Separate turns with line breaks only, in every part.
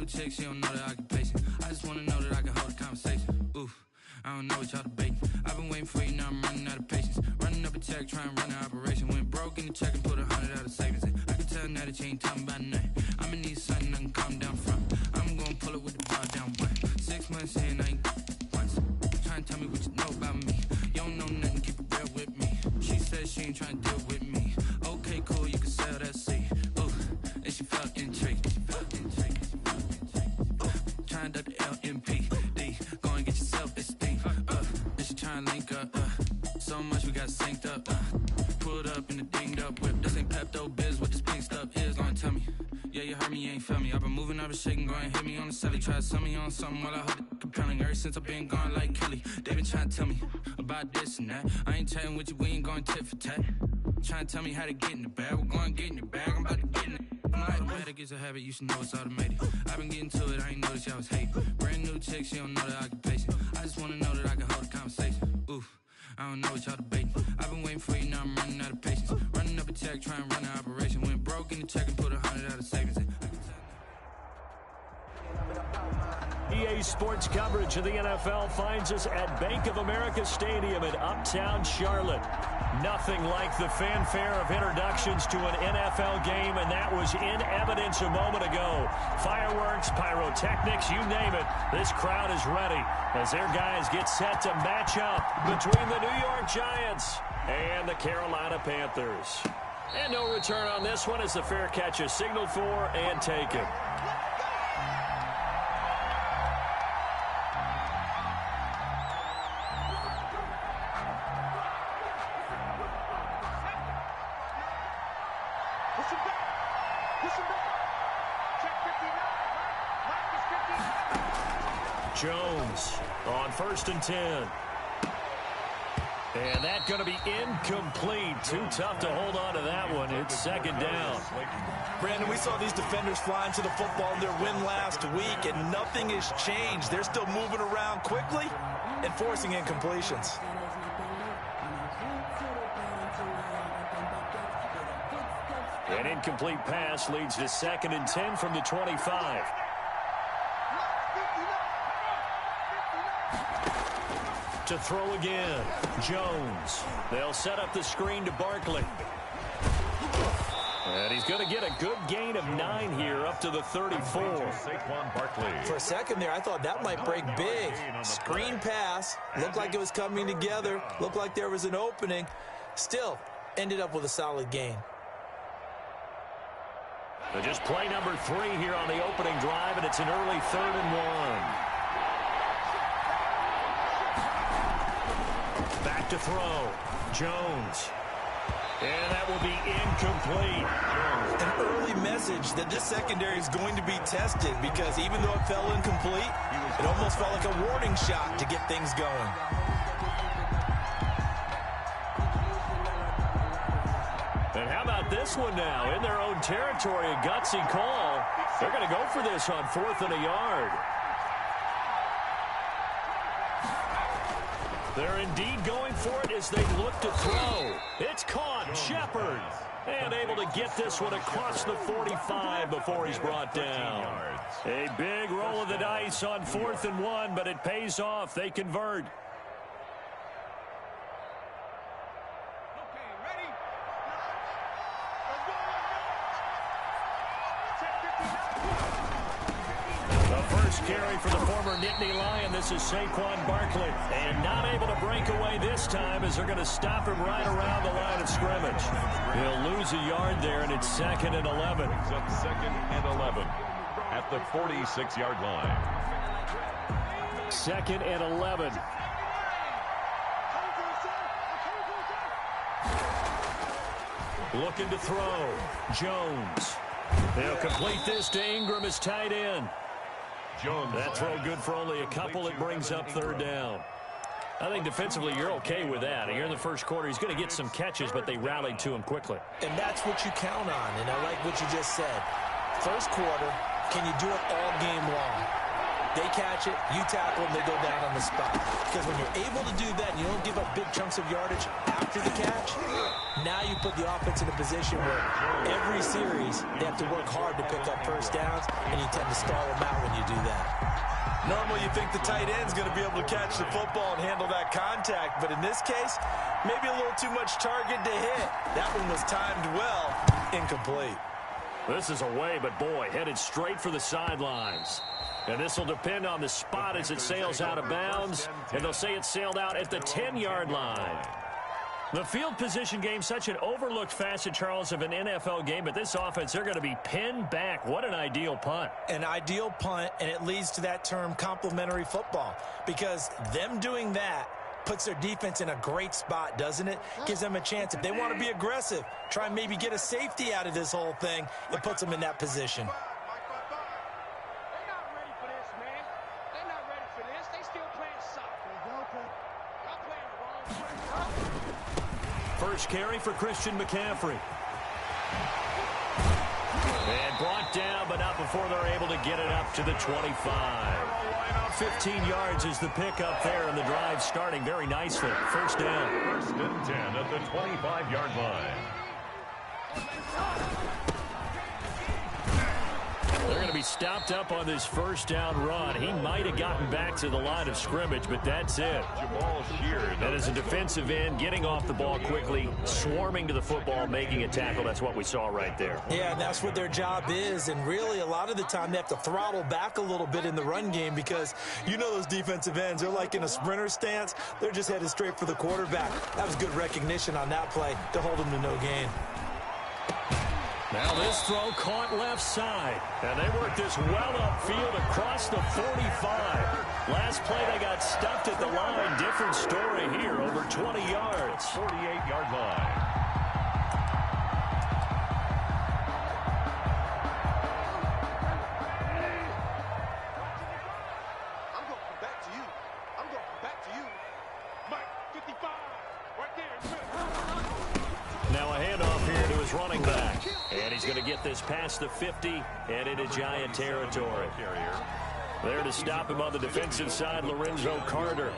chick, she don't know the occupation. I just wanna know that I can hold a conversation. Oof, I don't know what y'all debating. I've been waiting for you, now I'm running out of patience. Running up a check, trying to run an operation. Went broke in the check and put 100 out of savings in. I can tell now that you ain't talking about nothing. I'ma need something I can calm down from. I'm gonna pull it with the bar down one. 6 months in, I ain't once. Trying to tell me what you know about me. You don't know nothing, keep it real with me. She said she ain't trying to deal with me. Okay, cool, you can sell that seat. Ooh, and she felt intrigued. Trying to duck the LMPD. Go and get your self-esteem. And she trying to link up. So much we got synced up. Pulled up in the dinged up whip. This ain't Pepto-Biz, what this pink stuff is. Gonna tell me. Yeah, you heard me, you ain't felt me. I've been moving, I've been shaking, go and hit me on the celly. Try to sell me on something while I hold it compelling. Ever since I've been gone like Kelly, they been trying to tell me about this and that. I ain't chatting with you, we ain't going tit for tat. Trying to tell me how to get in the bag. We're going to get in the bag, I'm about to get in it. I'm automatic, it's a habit, you should know it's automated. I've been getting to it, I ain't noticed y'all was hating. Brand new chick, she don't know the occupation. I just wanna know that I can hold a conversation. Oof, I don't know what y'all debating. I've been waiting for you, now I'm running out of patience. Running up a check, trying to run an operation. Went broke in the check and put 100 out of savings in.
EA Sports coverage of the NFL finds us at Bank of America Stadium in Uptown Charlotte. Nothing like the fanfare of introductions to an NFL game, and that was in evidence a moment ago. Fireworks, pyrotechnics, you name it. This crowd is ready as their guys get set to match up between the New York Giants and the Carolina Panthers. And no return on this one as the fair catch is signaled for and taken. Jones on 1st and 10. And that's going to be incomplete. Too tough to hold on to that one. It's 2nd down.
Brandon, we saw these defenders flying to the football in their win last week, and nothing has changed. They're still moving around quickly and forcing incompletions.
An incomplete pass leads to 2nd and 10 from the 25. To throw again, Jones. They'll set up the screen to Barkley. And he's going to get a good gain of 9 here up to the 34.
For a second there, I thought that might break big. Screen pass. Looked like it was coming together. Looked like there was an opening. Still, ended up with a solid gain.
So just play number 3 here on the opening drive, and it's an early 3rd and 1. Back to throw. Jones. And that will be incomplete.
An early message that this secondary is going to be tested because even though it fell incomplete, it almost felt like a warning shot to get things going.
And how about this one now? In their own territory, a gutsy call. They're going to go for this on 4th and a yard. They're indeed going for it as they look to throw. It's caught. Shepard. And able to get this one across the 45 before he's brought down. A big roll of the dice on 4th and 1, but it pays off. They convert. Carry for the former Nittany Lion. This is Saquon Barkley. And not able to break away this time as they're going to stop him right around the line of scrimmage. He'll lose a yard there, and it's 2nd and 11.
It's up 2nd and 11 at the 46-yard line.
2nd and 11. Looking to throw. Jones. They'll complete this to Ingram as tight end.
Jones.
That throw good for only a couple. It brings up 3rd down. I think defensively you're okay with that. Here in the first quarter, he's going to get some catches, but they rallied to him quickly.
And that's what you count on, and I like what you just said. First quarter, can you do it all game long? They catch it, you tackle them, they go down on the spot. Because when you're able to do that and you don't give up big chunks of yardage after the catch, now you put the offense in a position where every series they have to work hard to pick up first downs, and you tend to stall them out when you do that.
Normally you think the tight end's going to be able to catch the football and handle that contact, but in this case, maybe a little too much target to hit. That one was timed well, incomplete.
This is away, but boy, headed straight for the sidelines. And this will depend on the spot as it sails out of bounds. And they'll say it sailed out at the 10-yard line. The field position game, such an overlooked facet, Charles, of an NFL game. But this offense, they're going to be pinned back. What an ideal punt.
An ideal punt, and it leads to that term complementary football. Because them doing that puts their defense in a great spot, doesn't it? Gives them a chance. If they want to be aggressive, try and maybe get a safety out of this whole thing, it puts them in that position.
First carry for Christian McCaffrey. And brought down, but not before they're able to get it up to the 25. 15 yards is the pickup there, and the drive starting very nicely. First down.
First and 10 at the 25-yard line.
They're going to be stopped up on this first down run. He might have gotten back to the line of scrimmage, but that's it. And as a defensive end, getting off the ball quickly, swarming to the football, making a tackle, that's what we saw right there.
Yeah, and that's what their job is. And really, a lot of the time, they have to throttle back a little bit in the run game because you know those defensive ends, they're like in a sprinter stance. They're just headed straight for the quarterback. That was good recognition on that play to hold him to no gain.
Now this throw caught left side. And they worked this well upfield across the 45. Last play they got stuffed at the line. Different story here, over 20 yards.
48-yard line.
Now a handoff here to his running back. And he's going to get this past the 50 and into Giant territory. There to stop him on the defensive side, Lorenzo Carter.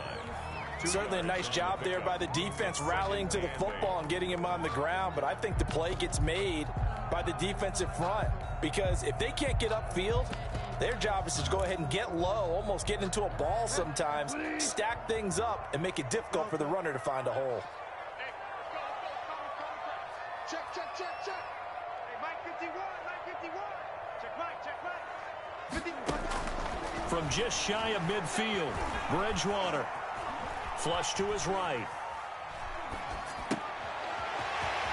Certainly a nice job there by the defense rallying to the football and getting him on the ground. But I think the play gets made by the defensive front. Because if they can't get upfield, their job is to go ahead and get low, almost get into a ball sometimes, stack things up, and make it difficult for the runner to find a hole.
Check. Hey, Mike 51, Mike 51. Check Mike.
From just shy of midfield, Bridgewater. Flush to his right.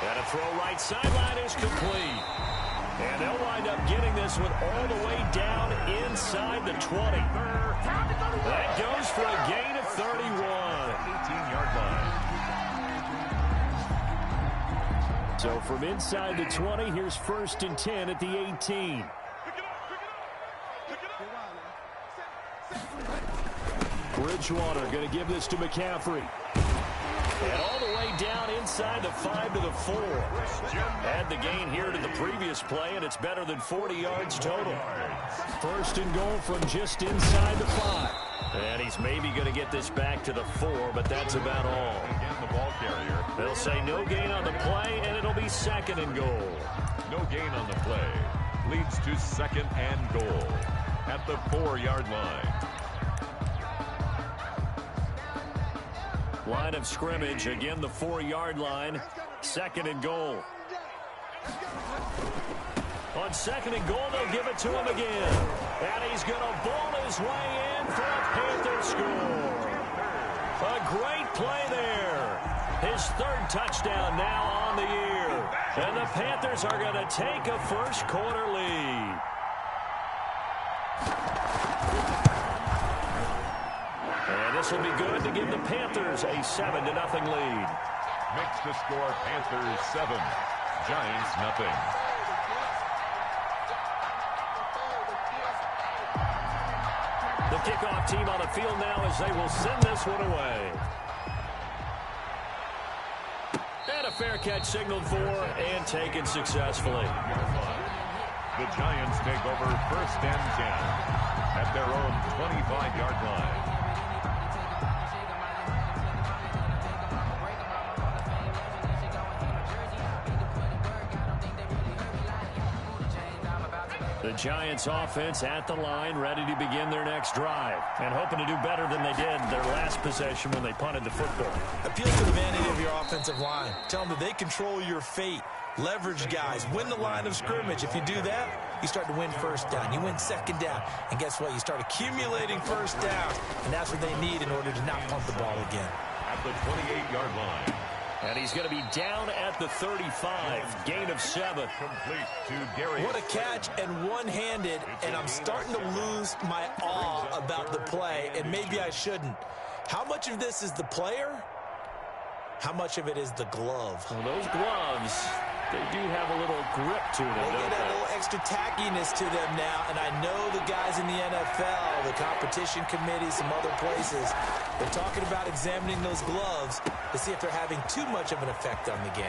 And a throw right sideline is complete. And they'll wind up getting this one all the way down inside the 20. That goes for a gain of 31.
18-yard line.
So from inside the 20, here's first and 10 at the 18. Bridgewater going to give this to McCaffrey. And all the way down inside the 5 to the 4. Add the gain here to the previous play, and it's better than 40 yards total. First and goal from just inside the 5. And he's maybe going to get this back to the 4, but that's about all.
Again, the ball carrier.
They'll say no gain on the play, and it'll be second and goal.
No gain on the play. Leads to second and goal at the 4-yard line.
Line of scrimmage, again the 4-yard line. Second and goal. On second and goal, they'll give it to him again. And he's going to ball his way in for a Panther score. A great play there. His third touchdown now on the year. And the Panthers are going to take a first quarter lead. And this will be good to give the Panthers a 7-0 lead.
Makes the score Panthers 7, Giants nothing.
The kickoff team on the field now as they will send this one away. And a fair catch signaled for and taken successfully.
The Giants take over first and 10. at their own 25-yard line.
The Giants offense at the line, ready to begin their next drive, and hoping to do better than they did their last possession when they punted the football.
Appeal to the vanity of your offensive line. Tell them that they control your fate. Leverage guys. Win the line of scrimmage. If you do that, you start to win first down. You win second down. And guess what? You start accumulating first downs. And that's what they need in order to not pump the ball again.
At the 28-yard line.
And he's going to be down at the 35. Gain of 7.
Complete to Darius.
What a catch, and one-handed, and I'm starting to lose my awe about the play, and maybe I shouldn't. How much of this is the player? How much of it is the glove?
Well, those gloves, they do have a little grip to them.
They get a little extra tackiness to them now, and I know the guys in the NFL, the competition committee, some other places, they're talking about examining those gloves to see if they're having too much of an effect on the game.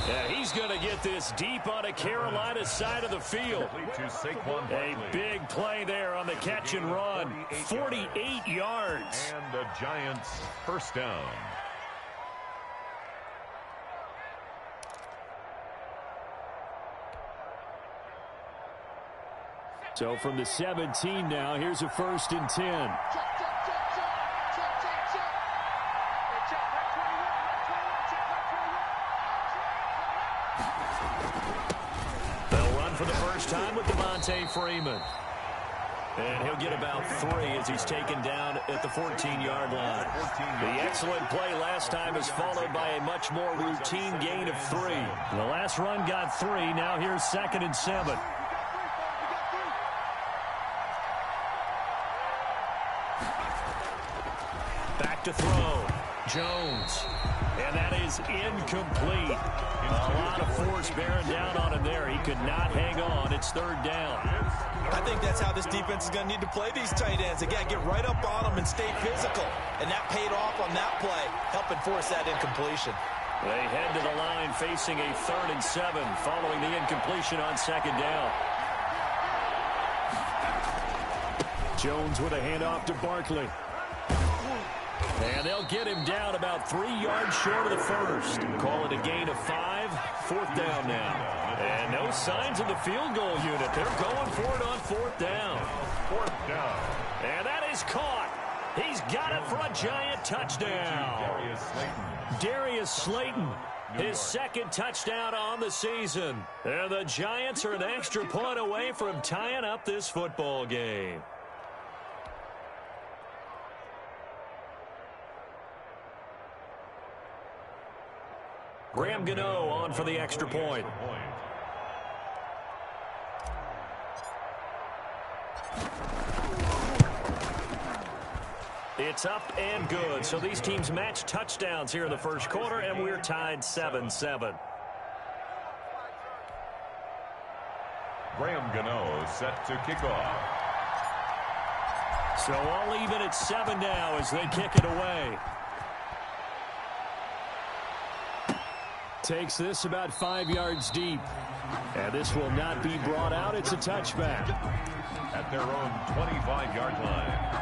Yeah, he's going to get this deep on a Carolina side of the field. A big play there on the catch and run. 48 yards.
And the Giants first down.
So from the 17 now, here's a 1st and 10. They'll run for the first time with Devontae Freeman. And he'll get about 3 as he's taken down at the 14-yard line. The excellent play last time is followed by a much more routine gain of 3. The last run got 3. Now here's 2nd and 7. Back to throw. Jones. And that is incomplete. A lot of force bearing down on him there. He could not hang on. It's 3rd down.
I think that's how this defense is going to need to play these tight ends. Again, get right up on them and stay physical. And that paid off on that play, helping force that incompletion.
They head to the line facing a 3rd and 7 following the incompletion on 2nd down. Jones with a handoff to Barkley. And they'll get him down about 3 yards short of the 1st. Call it a gain of 5. 4th down now. And no signs of the field goal unit. They're going for it on 4th down.
4th down.
And that is caught. He's got it for a Giant touchdown. Darius Slayton, his 2nd touchdown on the season. And the Giants are an extra point away from tying up this football game. Graham Gano on for the extra point. It's up and good. So these teams match touchdowns here in the 1st quarter, and we're tied 7-7.
Graham Gano set to kick off.
So all even at 7 now as they kick it away. Takes this about 5 yards deep. And this will not be brought out. It's a touchback.
At their own 25-yard line.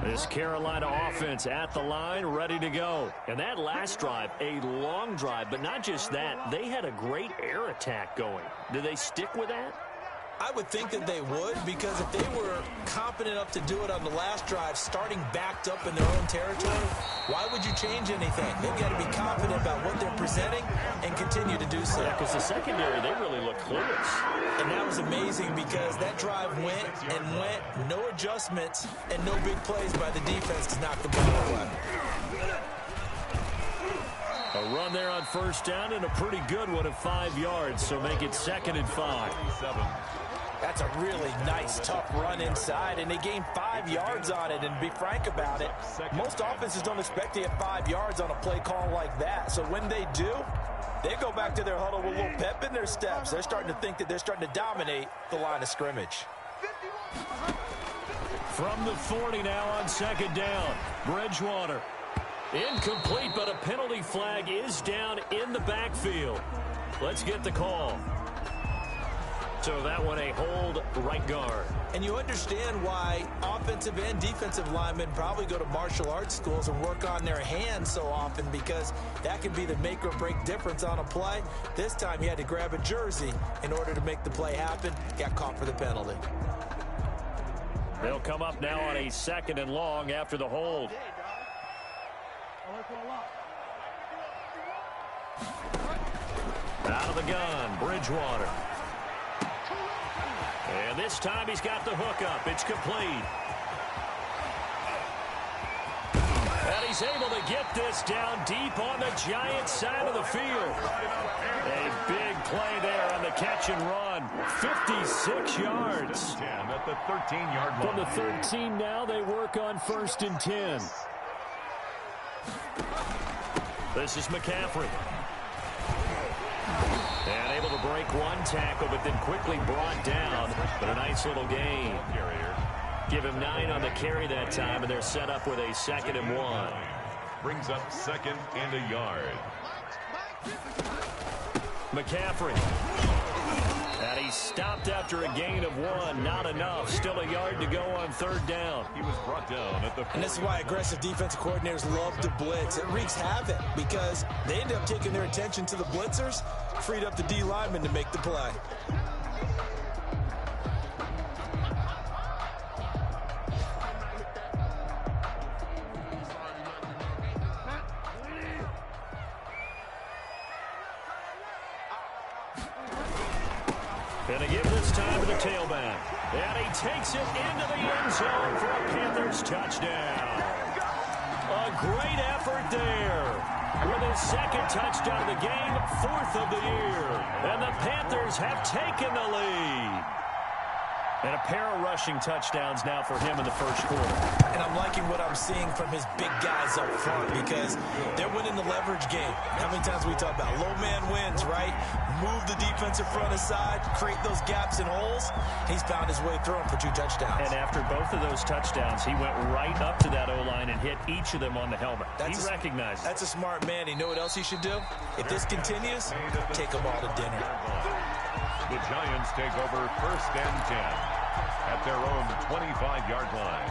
This Carolina offense at the line, ready to go. And that last drive, a long drive, but not just that. They had a great air attack going. Did they stick with that?
I would think that they would, because if they were competent enough to do it on the last drive, starting backed up in their own territory, why would you change anything? They've got to be confident about what they're presenting and continue to do so.
Yeah, because the secondary, they really look clueless.
And that was amazing because that drive went and went, no adjustments, and no big plays by the defense to knock the ball away.
A run there on 1st down and a pretty good one of 5 yards, so make it 2nd and 5.
That's a really nice, tough run inside, and they gained 5 yards on it. And to be frank about it, most offenses don't expect to get 5 yards on a play call like that. So when they do, they go back to their huddle with a little pep in their steps. They're starting to think that they're starting to dominate the line of scrimmage.
From the 40 now on 2nd down, Bridgewater. Incomplete, but a penalty flag is down in the backfield. Let's get the call. So that one a hold right guard.
And you understand why offensive and defensive linemen probably go to martial arts schools and work on their hands so often, because that can be the make or break difference on a play. This time he had to grab a jersey in order to make the play happen. Got caught for the penalty.
They'll come up now on a 2nd and long after the hold. Out of the gun, Bridgewater. And this time he's got the hook up. It's complete. And he's able to get this down deep on the Giants side of the field. A big play there on the catch and run. 56 yards.
10 at the 13-yard line.
From the 13 now, they work on 1st and 10. This is McCaffrey. And able to break one tackle, but then quickly brought down. But a nice little gain. Give him 9 on the carry that time, and they're set up with a 2nd and 1.
Brings up 2nd and a yard.
McCaffrey. And he stopped after a gain of 1. Not enough. Still a yard to go on 3rd down.
He was brought down at the 4.
And this is why aggressive defensive coordinators love to blitz. It wreaks havoc because they end up taking their attention to the blitzers, freed up the D lineman to make the play.
And they give this time to the tailback. And he takes it into the end zone for a Panthers touchdown. A great effort there. With his 2nd touchdown of the game, 4th of the year. And the Panthers have taken the lead. And a pair of rushing touchdowns now for him in the 1st quarter.
And I'm liking what I'm seeing from his big guys up front, because they're winning the leverage game. How many times we talk about low man wins, right? Move the defensive front aside, create those gaps and holes. He's found his way through them for 2 touchdowns.
And after both of those touchdowns, he went right up to that O-line and hit each of them on the helmet. He recognized it.
That's a smart man. You know what else he should do? If this continues, take them all to dinner.
The Giants take over 1st and 10 at their own 25-yard line.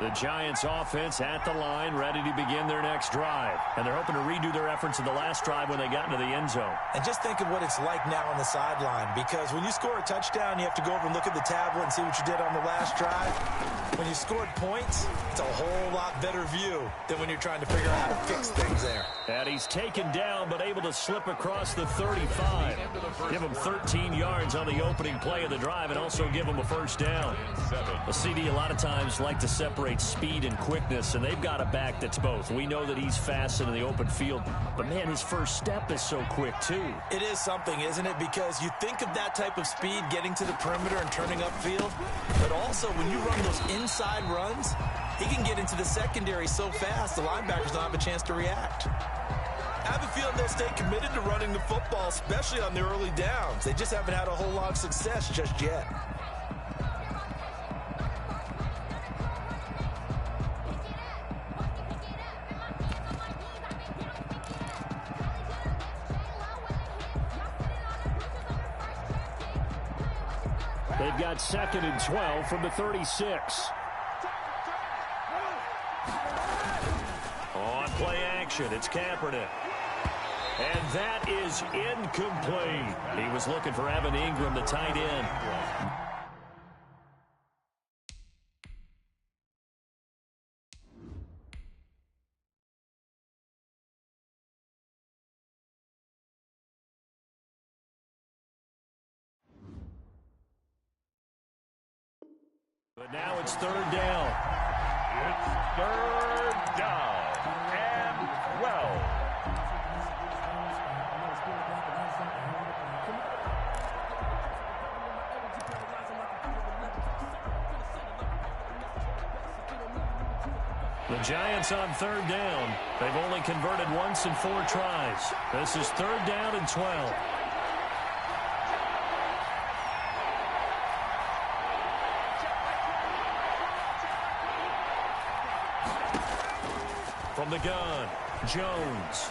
The Giants offense at the line, ready to begin their next drive. And they're hoping to redo their efforts in the last drive when they got into the end zone.
And just think of what it's like now on the sideline, because when you score a touchdown, you have to go over and look at the tablet and see what you did on the last drive. When you scored points, it's a whole lot better view than when you're trying to figure out how to fix things there.
And he's taken down, but able to slip across the 35. Give him 13 yards on the opening play of the drive and also give him a 1st down. A CD a lot of times like to separate speed and quickness, and they've got a back that's both. We know that he's fast in the open field, but man, his first step is so quick too.
It is something, isn't it? Because you think of that type of speed getting to the perimeter and turning upfield, but also when you run those inside runs, he can get into the secondary so fast the linebackers don't have a chance to react. I have a feeling they'll stay committed to running the football, especially on the early downs. They just haven't had a whole lot of success just yet.
They've got 2nd and 12 from the 36. On play action, it's Kaepernick. And that is incomplete. He was looking for Evan Ingram, the tight end. But now it's 3rd down.
It's 3rd down and 12.
The Giants on 3rd down. They've only converted once in 4 tries. This is 3rd down and 12. from the gun. Jones.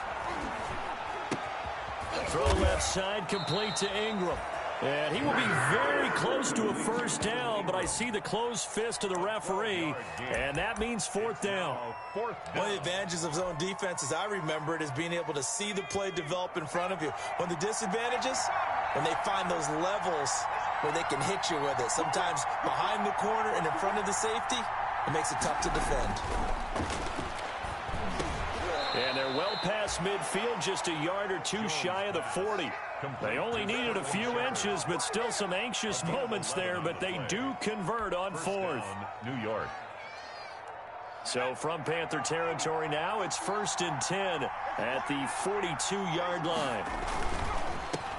Throw left side, complete to Ingram. And he will be very close to a first down, but I see the closed fist of the referee, and that means fourth down.
One of the advantages of zone defense, as I remember it, is being able to see the play develop in front of you. One of the disadvantages, when they find those levels where they can hit you with it, sometimes behind the corner and in front of the safety, it makes it tough to defend.
And they're well past midfield, just a yard or two shy of the 40. They only needed a few inches, but still some anxious moments there, but they do convert on fourth.
New York.
So from Panther territory now, it's 1st and 10 at the 42-yard line.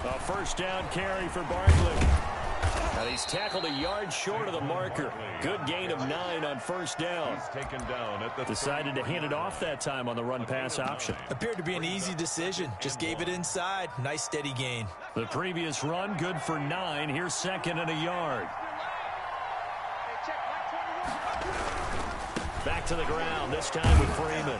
A first down carry for Barkley. And he's tackled a yard short of the marker. Good gain of 9 on first down.
He's taken down at the
Decided to hand it off that time on the run-pass option.
Appeared to be an easy decision. Just gave it inside. Nice steady gain.
The previous run, good for 9. Here's 2nd and a yard. Back to the ground, this time with Freeman.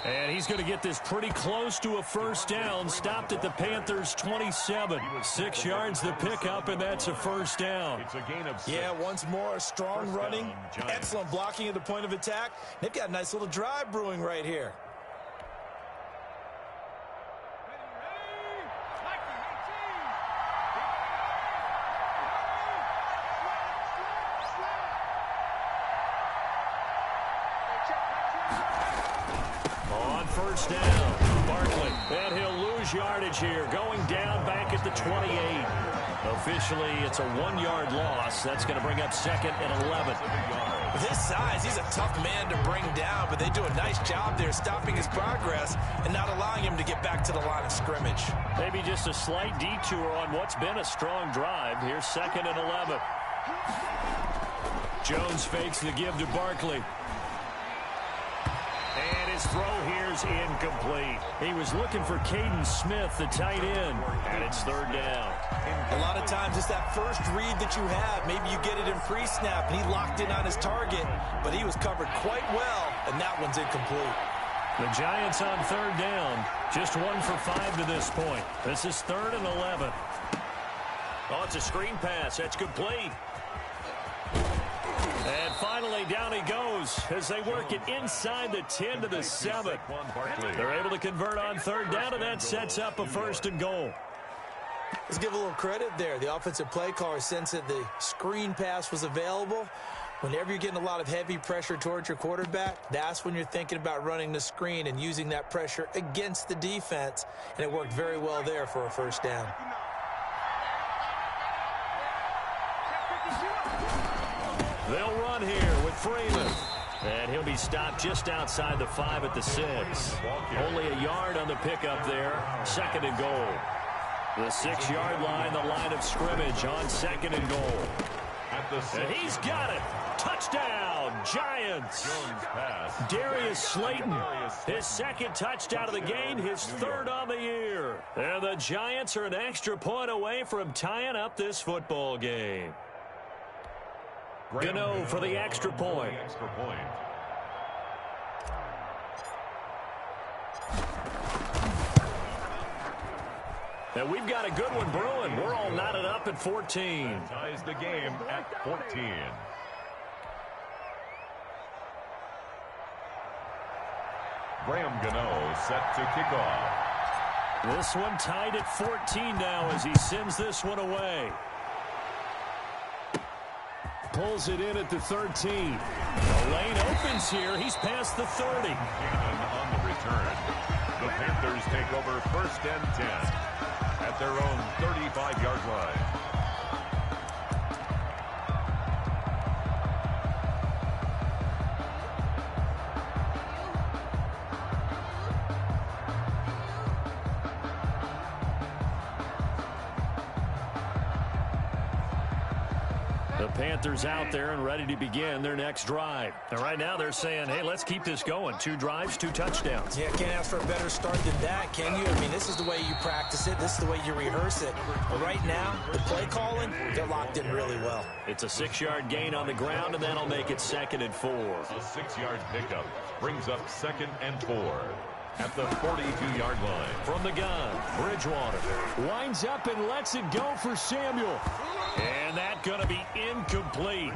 And he's going to get this pretty close to a first down. Stopped at the Panthers' 27. 6 yards the pickup, and that's a first down.
It's a gain of 6.
Yeah, once more, strong running, excellent blocking at the point of attack. They've got a nice little drive brewing right here.
First down, Barkley, and he'll lose yardage here, going down back at the 28. Officially, it's a 1-yard loss. That's going to bring up 2nd and 11.
With his size, he's a tough man to bring down, but they do a nice job there stopping his progress and not allowing him to get back to the line of scrimmage.
Maybe just a slight detour on what's been a strong drive. Here's 2nd and 11. Jones fakes the give to Barkley. And his throw here's incomplete. He was looking for Caden Smith, the tight end, and it's 3rd down.
A lot of times it's that first read that you have. Maybe you get it in pre-snap, and he locked in on his target, but he was covered quite well, and that one's incomplete.
The Giants on 3rd down, just 1 for 5 to this point. This is 3rd and 11. Oh, it's a screen pass. That's complete. And finally, down he goes as they work it inside the 10 to the 7. They're able to convert on 3rd down, and that sets up a 1st and goal.
Let's give a little credit there. The offensive play caller sensed that the screen pass was available. Whenever you're getting a lot of heavy pressure towards your quarterback, that's when you're thinking about running the screen and using that pressure against the defense. And it worked very well there for a 1st down.
They'll run here with Freeman. And he'll be stopped just outside the 5 at the 6. Only a yard on the pickup there. 2nd and goal. The 6-yard line, the line of scrimmage on 2nd and goal. And he's got it. Touchdown, Giants. Darius Slayton, his 2nd touchdown of the game, his 3rd on the year. And the Giants are an extra point away from tying up this football game. Gano for the extra point. And we've got a good one brewing. We're all knotted up at 14.
Ties the game at 14. Graham Gano set to kick off.
This one tied at 14 now as he sends this one away. Pulls it in at the 13. The lane opens here. He's past the 30.
On the return. The Panthers take over 1st and 10 at their own 35-yard line.
The Panthers out there and ready to begin their next drive. And right now they're saying, hey, let's keep this going. 2 drives, 2 touchdowns.
Yeah, can't ask for a better start than that, can you? I mean, this is the way you practice it. This is the way you rehearse it. But right now, the play calling, they're locked in really well.
It's a 6-yard gain on the ground, and that'll make it 2nd and 4.
A 6-yard pickup brings up 2nd and 4. At the 42-yard line.
From the gun, Bridgewater winds up and lets it go for Samuel. And that's going to be incomplete.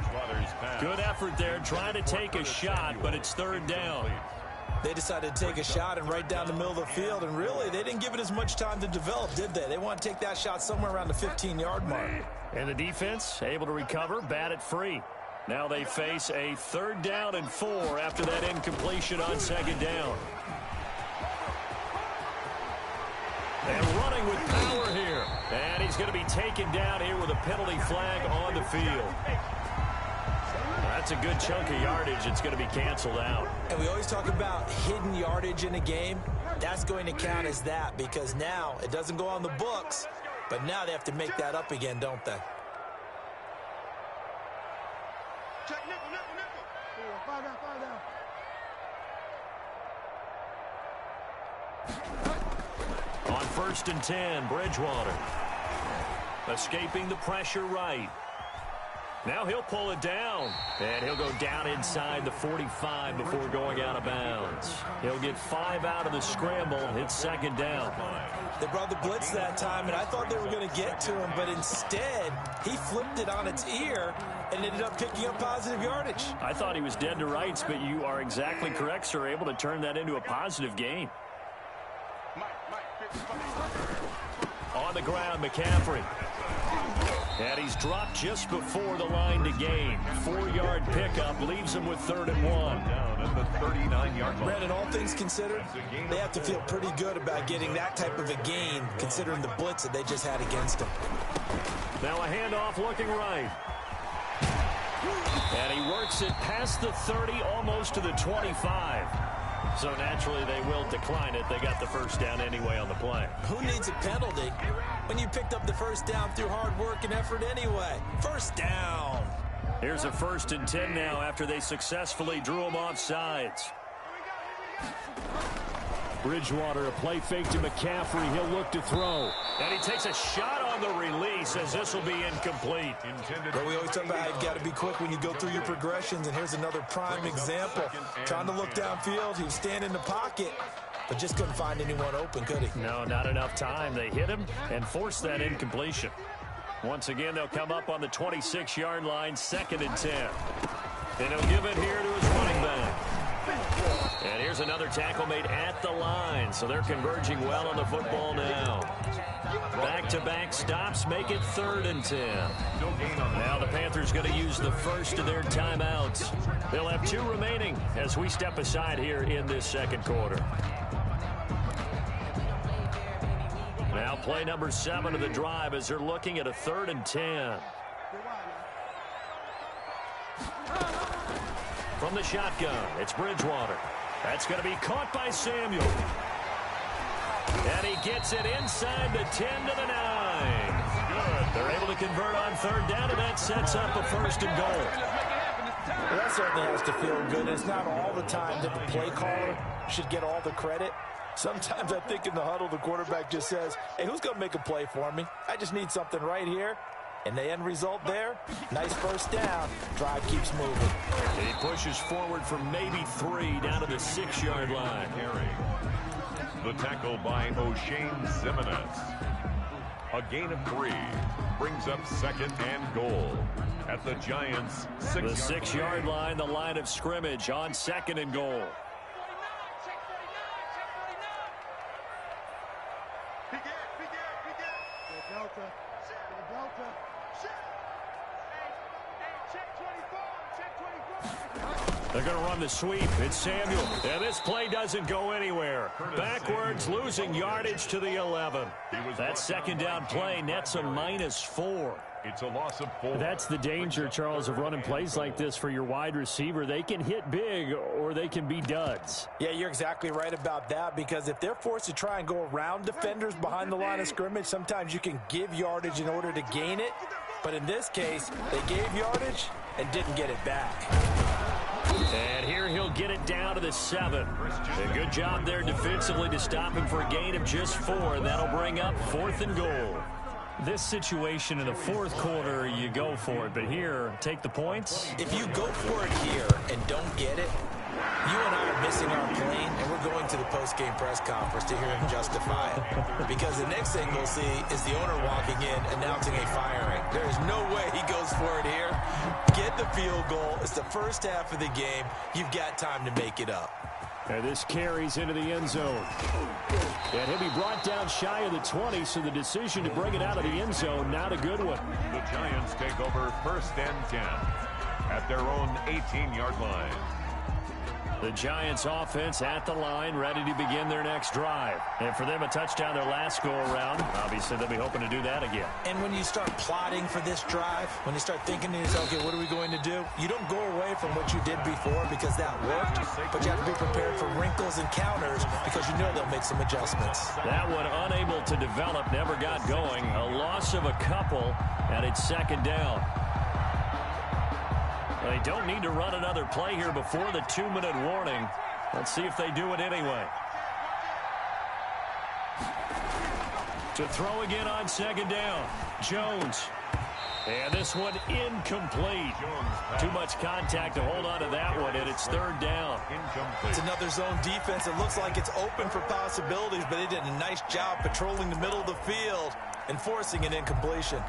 Good effort there, trying to take a shot, but it's 3rd down.
They decided to take a shot and right down the middle of the field, and really, they didn't give it as much time to develop, did they? They want to take that shot somewhere around the 15-yard mark.
And the defense able to recover, bat it free. Now they face a 3rd down and 4 after that incompletion on 2nd down. And running with power here. And he's going to be taken down here with a penalty flag on the field. That's a good chunk of yardage. It's going to be canceled out.
And we always talk about hidden yardage in a game. That's going to count as that because now it doesn't go on the books, but now they have to make that up again, don't they?
Check nickel, nickel, nickel. Yeah, fall down, fall down.
On 1st and 10, Bridgewater. Escaping the pressure right. Now he'll pull it down. And he'll go down inside the 45 before going out of bounds. He'll get 5 out of the scramble. It's 2nd down.
They brought the blitz that time, and I thought they were going to get to him, but instead, he flipped it on its ear and ended up picking up positive yardage.
I thought he was dead to rights, but you are exactly correct, sir. Able to turn that into a positive gain. On the ground, McCaffrey. And he's dropped just before the line to gain. 4-yard pickup leaves him with 3rd and 1.
Down at the 39-yard line.
Brandon, all things considered, they have to feel pretty good about getting that type of a gain, considering the blitz that they just had against them.
Now a handoff looking right. And he works it past the 30, almost to the 25. So naturally they will decline it. They got the 1st down anyway on the play.
Who needs a penalty when you picked up the 1st down through hard work and effort anyway? 1st down.
Here's a 1st and 10 now after they successfully drew him off sides. Bridgewater, a play fake to McCaffrey. He'll look to throw. And he takes a shot on the release as this will be incomplete.
But we always talk about how you've got to be quick when you go through your progressions, and here's another prime example. Trying to look downfield, he was standing in the pocket, but just couldn't find anyone open, could he?
No, not enough time. They hit him and forced that incompletion. Once again, they'll come up on the 26-yard line, 2nd and 10. And he'll give it here to his running back. And here's another tackle made at the line, so they're converging well on the football now. Back-to-back stops make it 3rd and 10. Now the Panthers going to use the first of their timeouts. They'll have 2 remaining as we step aside here in this 2nd quarter. Now play number 7 of the drive as they're looking at a 3rd and 10. From the shotgun, it's Bridgewater. That's going to be caught by Samuel. And he gets it inside the 10 to the 9. Good. They're able to convert on 3rd down, and that sets up a 1st and goal.
Well, that certainly has to feel good. It's not all the time that the play caller should get all the credit. Sometimes I think in the huddle, the quarterback just says, hey, who's going to make a play for me? I just need something right here. And the end result there, nice 1st down. Drive keeps moving.
He pushes forward for maybe 3 down to the 6-yard line.
The tackle by O'Shane Zimenez. A gain of 3 brings up 2nd and goal at the Giants' 6-yard line.
The 6-yard line, the line of scrimmage on 2nd and goal. They're going to run the sweep. It's Samuel. And this play doesn't go anywhere. Backwards, losing yardage to the 11. That 2nd down play nets a -4.
It's a loss of 4.
That's the danger, Charles, of running plays like this for your wide receiver. They can hit big or they can be duds.
Yeah, you're exactly right about that, because if they're forced to try and go around defenders behind the line of scrimmage, sometimes you can give yardage in order to gain it. But in this case, they gave yardage and didn't get it back.
And here he'll get it down to the 7. A good job there defensively to stop him for a gain of just 4, and that'll bring up 4th and goal. This situation in the 4th quarter, you go for it. But here, take the points.
If you go for it here and don't get it, you and I are missing our plane, and we're going to the post-game press conference to hear him justify it. Because the next thing we'll see is the owner walking in, announcing a firing. There is no way he goes for it here. Get the field goal. It's the first half of the game. You've got time to make it up.
And this carries into the end zone. And he'll be brought down shy of the 20, so the decision to bring it out of the end zone, not a good one.
The Giants take over 1st and 10 at their own 18-yard line.
The Giants offense at the line, ready to begin their next drive. And for them, a touchdown their last go-around. Obviously, they'll be hoping to do that again.
And when you start plotting for this drive, when you start thinking to yourself, okay, what are we going to do? You don't go away from what you did before because that worked, but you have to be prepared for wrinkles and counters because you know they'll make some adjustments.
That one unable to develop, never got going. A loss of a couple, and it's 2nd down. They don't need to run another play here before the 2-minute warning. Let's see if they do it anyway. To throw again on 2nd down. Jones. And this one incomplete. Too much contact to hold on to that one, and it's 3rd down.
It's another zone defense. It looks like it's open for possibilities, but they did a nice job patrolling the middle of the field and forcing an incompletion.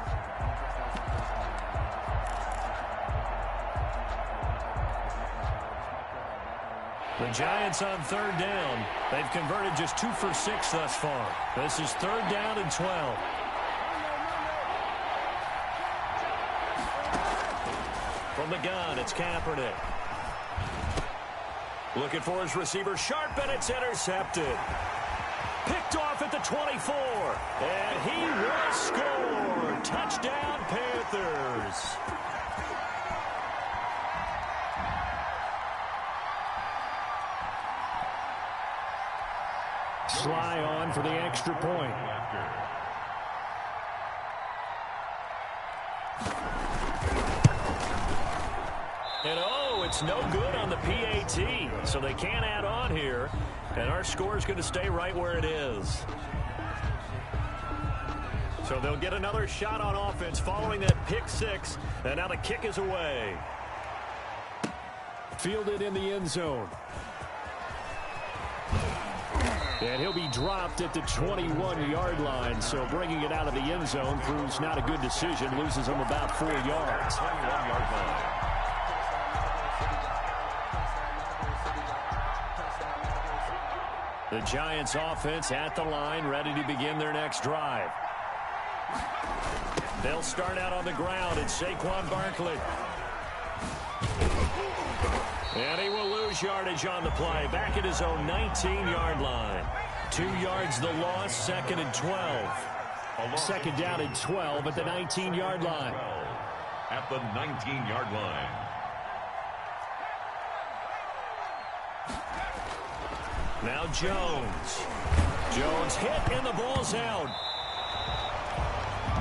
The Giants on 3rd down. They've converted just 2 for 6 thus far. This is 3rd down and 12. From the gun, it's Kaepernick. Looking for his receiver, sharp, and it's intercepted. Picked off at the 24. And he will score. Touchdown, Panthers. Sly on for the extra point. And it's no good on the PAT, so they can't add on here, and our score is going to stay right where it is. So they'll get another shot on offense following that pick 6, and now the kick is away. Fielded in the end zone. And he'll be dropped at the 21-yard line, so bringing it out of the end zone proves not a good decision. Loses him about 4 yards.
21-yard line.
The Giants offense at the line, ready to begin their next drive. They'll start out on the ground. It's Saquon Barkley. And he will lose yardage on the play. Back at his own 19-yard line. 2 yards the loss, 2nd and 12. 2nd down and 12 at the 19-yard line.
At the 19-yard line.
Now Jones. Jones hit and the ball's out.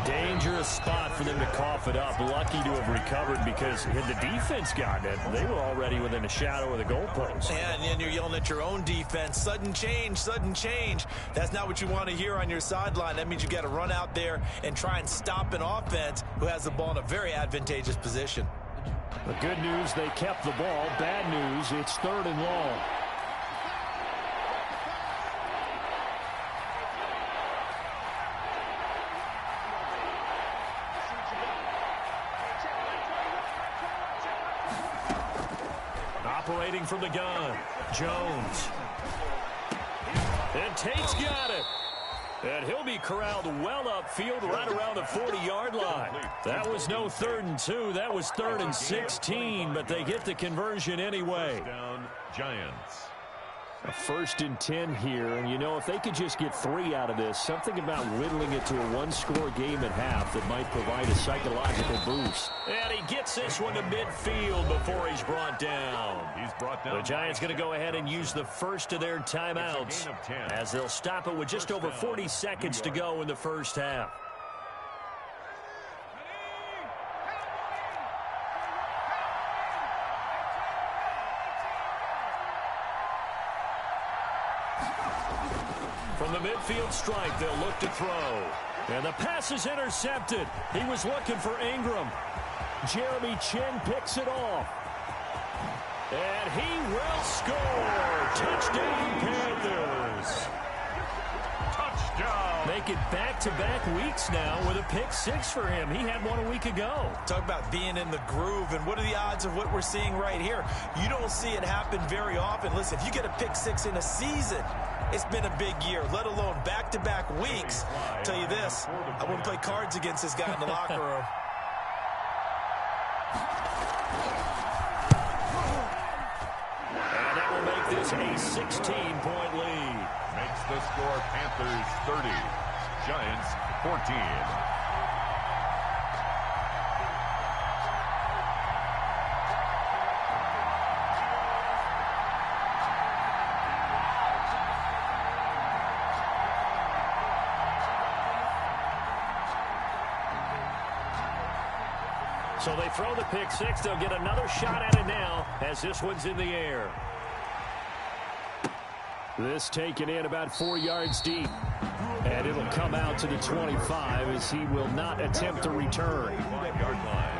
Dangerous spot for them to cough it up. Lucky to have recovered because had the defense gotten it, they were already within a shadow of the goalpost.
And then you're yelling at your own defense. Sudden change, sudden change. That's not what you want to hear on your sideline. That means you got to run out there and try and stop an offense who has the ball in a very advantageous position.
The good news, they kept the ball. Bad news, it's 3rd and long. Operating from the gun, Jones. And Tate's got it. And he'll be corralled well upfield right around the 40-yard line. That was no 3rd and 2. That was 3rd and 16, but they get the conversion anyway.
Down, Giants.
A 1st and 10 here, and you know, if they could just get 3 out of this, something about whittling it to a 1-score game at half that might provide a psychological boost. And he gets this one to midfield before he's brought down.
He's brought down.
The Giants going to go ahead and use the first of their timeouts as they'll stop it with just over 40 seconds to go in the first half. From the midfield stripe, they'll look to throw. And the pass is intercepted. He was looking for Ingram. Jeremy Chin picks it off. And he will score. Touchdown, Panthers.
Touchdown.
Make it back-to-back weeks now with a pick six for him. He had one a week ago.
Talk about being in the groove, and what are the odds of what we're seeing right here? You don't see it happen very often. Listen, if you get a pick six in a season, it's been a big year, let alone back-to-back weeks. I'll tell you this, I wouldn't play cards against this guy in the locker room.
And that will make this a 16-point lead.
Makes the score Panthers 30, Giants 14.
So they throw the pick six. They'll get another shot at it now as this one's in the air. This taken in about 4 yards deep. And it'll come out to the 25 as he will not attempt to return.
5-yard line.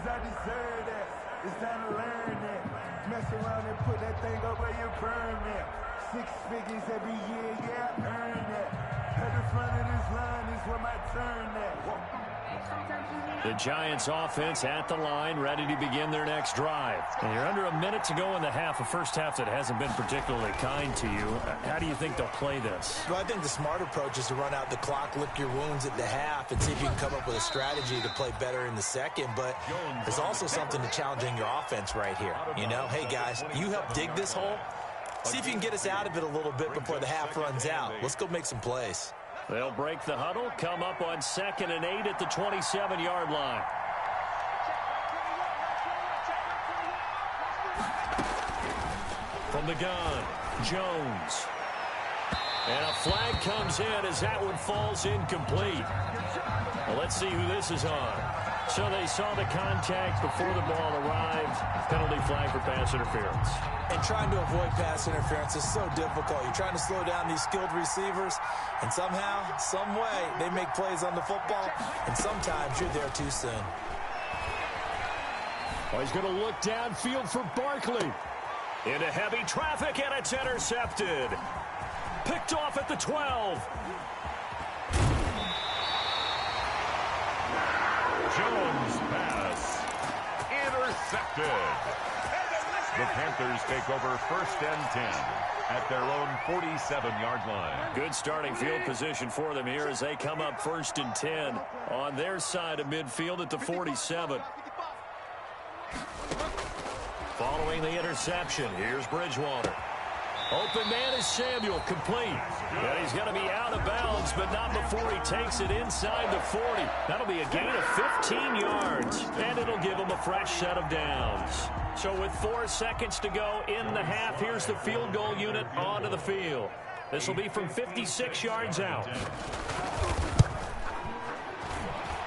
I deserve that. It's time to learn that. Mess around and put that thing up where you burn that. 6 figures every year, yeah, I earn that. At the front of this line is where my turn at.
The Giants offense at the line, ready to begin their next drive. And you're under a minute to go in the half, a first half that hasn't been particularly kind to you. How do you think they'll play this?
Well, I think the smart approach is to run out the clock, lick your wounds at the half, and see if you can come up with a strategy to play better in the second. But there's also something to challenging your offense right here. You know, hey, guys, you help dig this hole. See if you can get us out of it a little bit before the half runs out. Let's go make some plays.
They'll break the huddle, come up on 2nd and 8 at the 27-yard line. From the gun, Jones. And a flag comes in as that one falls incomplete. Well, let's see who this is on. So they saw the contact before the ball arrived. Penalty flag for pass interference.
And trying to avoid pass interference is so difficult. You're trying to slow down these skilled receivers, and somehow, some way, they make plays on the football, and sometimes you're there too soon.
Oh, he's going to look downfield for Barkley. Into heavy traffic, and it's intercepted. Picked off at the 12.
Jones pass. Intercepted. The Panthers take over 1st and 10 at their own 47-yard line.
Good starting field position for them here as they come up 1st and 10 on their side of midfield at the 47. Following the interception, here's Bridgewater. Open man is Samuel, complete. And he's going to be out of bounds, but not before he takes it inside the 40. That'll be a gain of 15 yards, and it'll give him a fresh set of downs. So with 4 seconds to go in the half, here's the field goal unit onto the field. This will be from 56 yards out.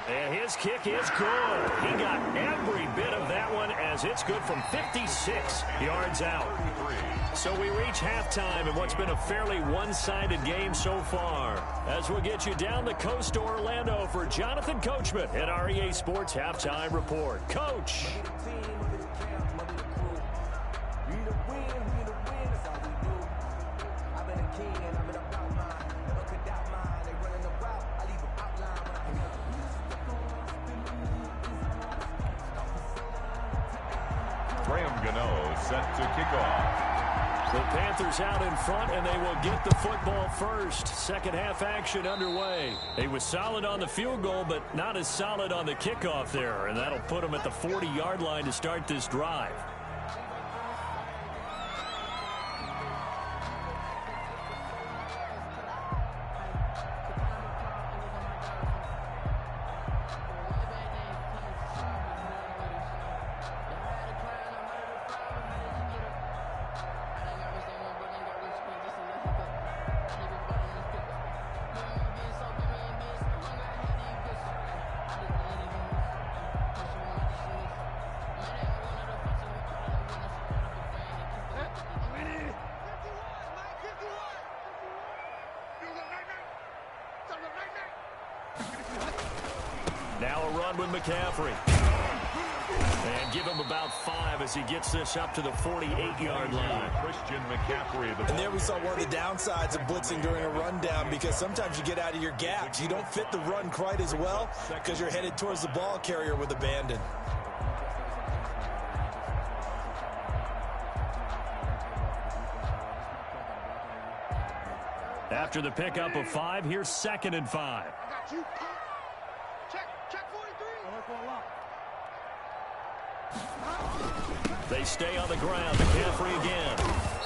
And his kick is good. He got every bit of that one as it's good from 56 yards out. So we reach halftime in what's been a fairly one-sided game so far. As we'll get you down the coast to Orlando for Jonathan Coachman at our EA Sports Halftime Report. Coach.
Set to kick off.
The Panthers out in front, and they will get the football first. Second half action underway. He was solid on the field goal, but not as solid on the kickoff there, and that'll put him at the 40-yard line to start this drive. run with McCaffrey. And give him about 5 as he gets this up to the 48-yard line.
Christian McCaffrey.
And there we saw one of the downsides of blitzing during a rundown, because sometimes you get out of your gaps. You don't fit the run quite as well because you're headed towards the ball carrier with abandon.
After the pickup of 5, here's 2nd and 5.
I got you. Check 43.
They stay on the ground. McCaffrey again.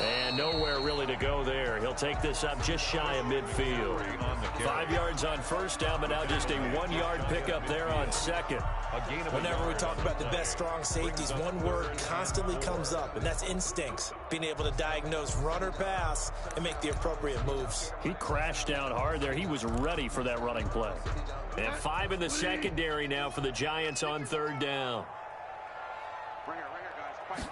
And nowhere really to go there. He'll take this up just shy of midfield. 5 yards on first down, but now just a 1-yard pickup there on second.
Whenever we talk about the best strong safeties, one word constantly comes up, and that's instincts. Being able to diagnose run or pass and make the appropriate moves.
He crashed down hard there. He was ready for that running play. And 5 in the secondary now for the Giants on 3rd down.
Bring her, guys.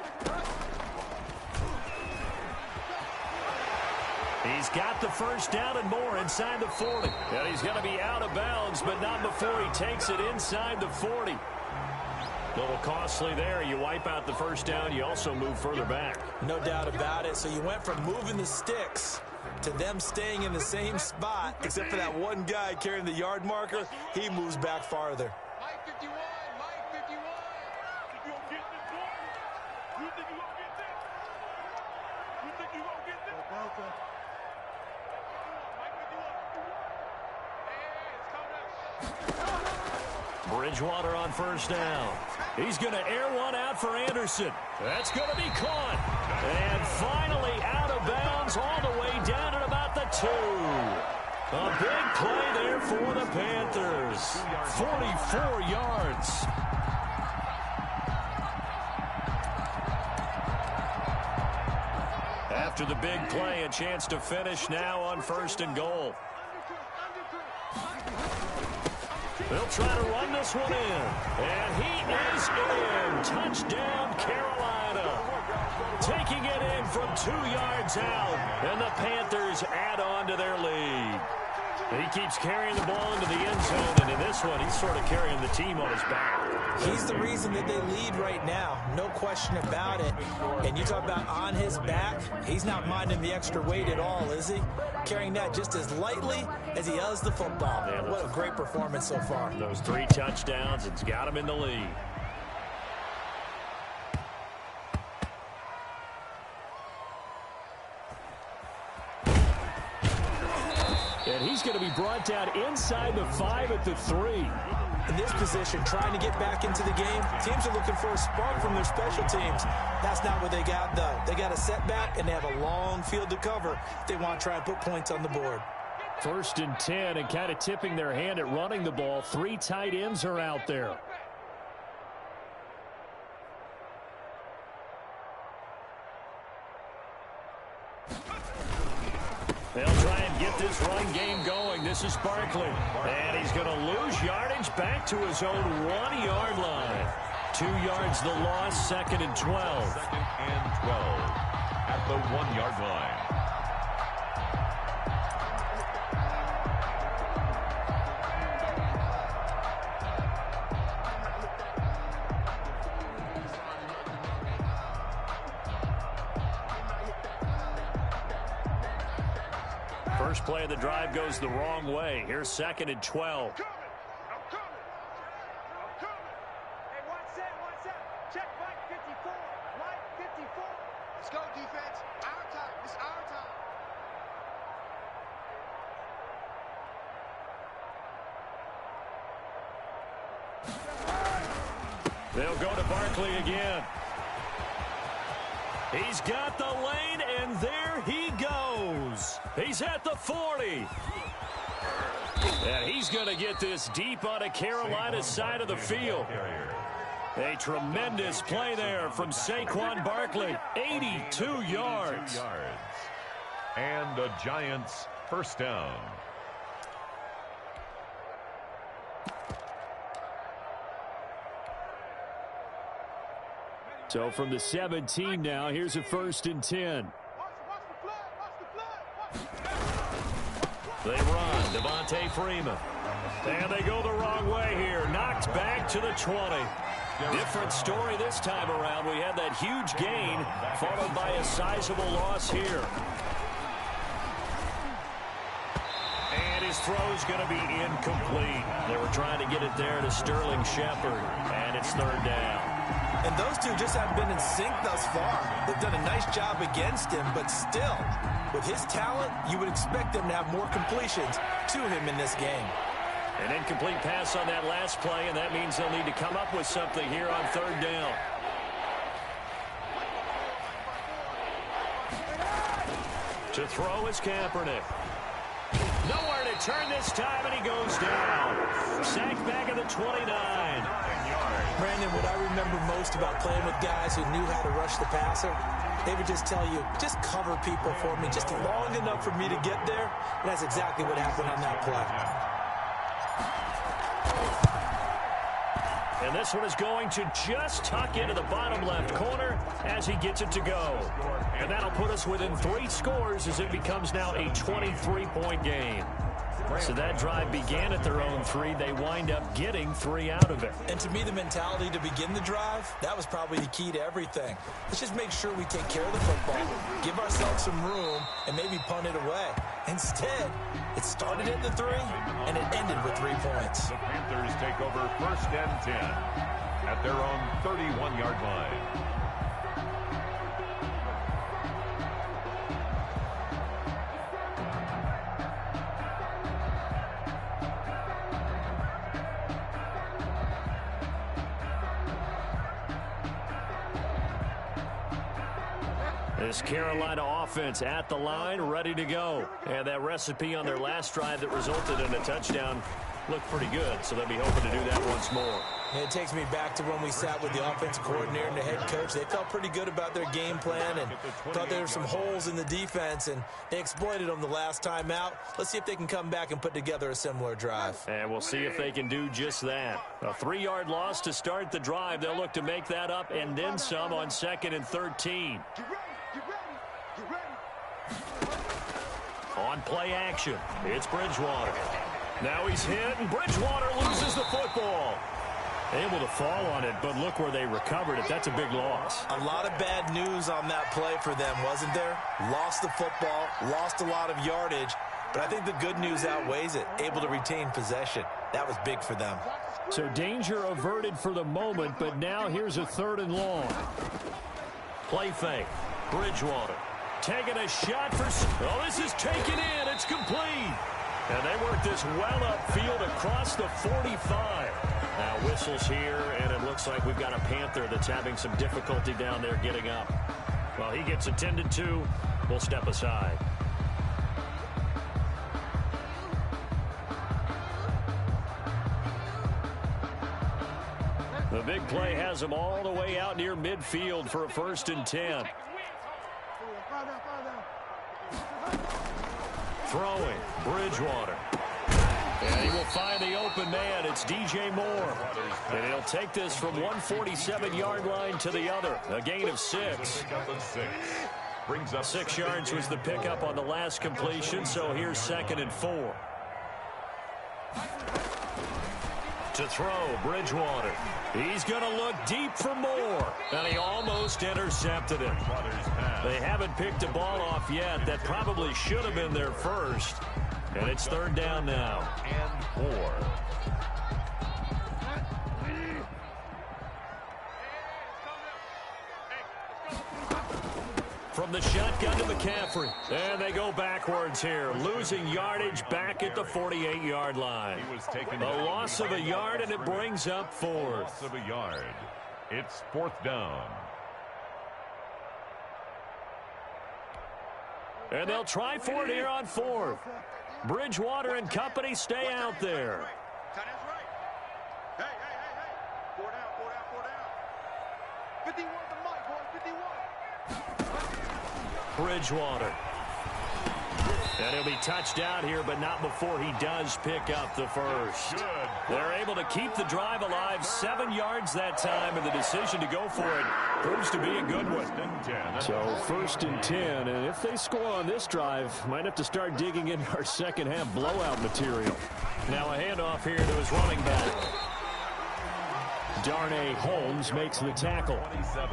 He's got the first down and more inside the 40. And he's going to be out of bounds, but not before he takes it inside the 40. A little costly there. You wipe out the first down. You also move further back.
No doubt about it. So you went from moving the sticks to them staying in the same spot, except for that one guy carrying the yard marker. He moves back farther.
Mike 51. Mike 51. You gonna get this, boy? You think you gonna get this? You think you gonna get this?
Bridgewater on first down. He's going to air one out for Anderson. That's going to be caught. And finally out of bounds all the way down at about the 2. A big play there for the Panthers. 44 yards. After the big play, a chance to finish now on 1st and goal. They'll try to run this one in. And he is in. Touchdown, Carolina. Taking it in from 2 yards out. And the Panthers add on to their lead. He keeps carrying the ball into the end zone. And in this one, he's sort of carrying the team on his back.
He's the reason that they lead right now. No question about it. And you talk about on his back, he's not minding the extra weight at all, is he? Carrying that just as lightly as he does the football. Yeah, what a great performance so far.
Those 3 touchdowns, it's got him in the lead. And he's going to be brought down inside the 5 at the 3.
In this position, trying to get back into the game, teams are looking for a spark from their special teams. That's not what they got, though. They got a setback, and they have a long field to cover if they want to try and put points on the board.
1st and 10, and kind of tipping their hand at running the ball. 3 tight ends are out there. They'll try and get this run game going. This is Barkley. And he's going to lose yardage back to his own 1-yard line. 2 yards the loss, 2nd and 12.
2nd and 12 at the 1-yard line.
First play of the drive goes the wrong way. Here's 2nd and 12.
I'm coming. Hey, one set. Check Mike 54. Mike 54. Let's go, defense. Our time. It's our time.
They'll go to Barkley again. He's got the lane, and there he goes. He's at the 40. And he's going to get this deep on a Carolina side of the field. A tremendous play there from Saquon Barkley. 82 yards.
And the Giants' first down.
So from the 17 now, here's a 1st and 10. They run. Devontae Freeman. And they go the wrong way here. Knocked back to the 20. Different story this time around. We had that huge gain followed by a sizable loss here. And his throw's going to be incomplete. They were trying to get it there to Sterling Shepard, and it's third down.
And those two just haven't been in sync thus far. They've done a nice job against him, but still, with his talent, you would expect them to have more completions to him in this game.
An incomplete pass on that last play, and that means they'll need to come up with something here on third down. To throw is Kaepernick. Nowhere to turn this time, and he goes down. Sacked back at the 29.
Brandon, what I remember most about playing with guys who knew how to rush the passer, they would just tell you, just cover people for me, just long enough for me to get there. And that's exactly what happened on that play.
And this one is going to just tuck into the bottom left corner as he gets it to go. And that'll put us within 3 scores as it becomes now a 23-point game. So that drive began at their own 3. They wind up getting 3 out of it.
And to me, the mentality to begin the drive, that was probably the key to everything. Let's just make sure we take care of the football, give ourselves some room, and maybe punt it away. Instead, it started at the 3, and it ended with 3 points.
The Panthers take over 1st and 10 at their own 31-yard line.
This Carolina offense at the line, ready to go. And that recipe on their last drive that resulted in a touchdown looked pretty good, so they'll be hoping to do that once more.
And it takes me back to when we sat with the offensive coordinator and the head coach. They felt pretty good about their game plan and thought there were some holes in the defense, and they exploited them the last time out. Let's see if they can come back and put together a similar drive.
And we'll see if they can do just that. A 3-yard loss to start the drive. They'll look to make that up and then some on 2nd and 13. On play action, it's Bridgewater. Now he's hit, and Bridgewater loses the football. Able to fall on it, but look where they recovered it. That's a big loss.
A lot of bad news on that play for them, wasn't there? Lost the football, lost a lot of yardage, but I think the good news outweighs it. Able to retain possession. That was big for them.
So danger averted for the moment, but now here's a 3rd and long. Play fake. Bridgewater taking a shot for... Oh, this is taken in. It's complete. And they work this well upfield across the 45. Now whistles here, and it looks like we've got a Panther that's having some difficulty down there getting up. Well, he gets attended to. We'll step aside. The big play has him all the way out near midfield for a 1st and 10. Throwing, Bridgewater. And he will find the open man. It's DJ Moore. And he'll take this from 147-yard line to the other. A gain of 6. 6 yards was the pickup on the last completion, so here's 2nd and 4. To throw, Bridgewater. He's going to look deep for Moore. And he almost intercepted it. They haven't picked a ball off yet. That probably should have been their first. And it's 3rd down now.
And 4.
From the shotgun to McCaffrey. And they go backwards here. Losing yardage back at the 48-yard line. A loss of a yard, and it brings up 4th.
Loss of a yard. It's 4th down.
And they'll try for it here on 4th. Bridgewater and company stay out there.
Tight end's right. Hey. 4 down. 51 to Mike, boys. 51.
Bridgewater. And he'll be touched out here, but not before he does pick up the first. They're able to keep the drive alive, 7 yards that time, and the decision to go for it proves to be a good one. So 1st and 10, and if they score on this drive, might have to start digging into our second half blowout material. Now a handoff here to his running back. Darnay Holmes makes the tackle.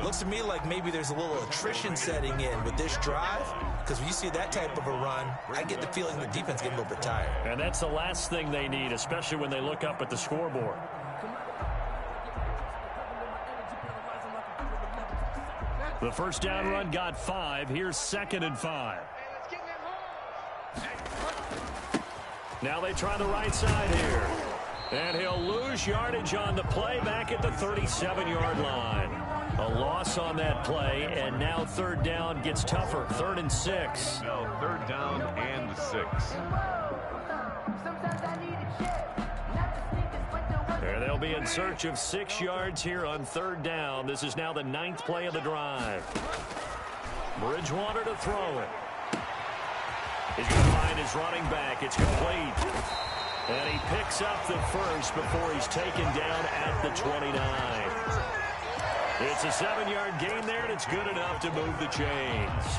Looks to me like maybe there's a little attrition setting in with this drive, because when you see that type of a run, I get the feeling the defense getting a little bit tired.
And that's the last thing they need, especially when they look up at the scoreboard. The first down run got 5. Here's 2nd and 5. Now they try the right side here. And he'll lose yardage on the play back at the 37-yard line. A loss on that play, and now 3rd down gets tougher. 3rd and 6.
Now 3rd down and 6.
There they'll be in search of 6 yards here on 3rd down. This is now the 9th play of the drive. Bridgewater to throw it. He's going to find his running back. It's complete. And he picks up the first before he's taken down at the 29. It's a 7-yard gain there, and it's good enough to move the chains.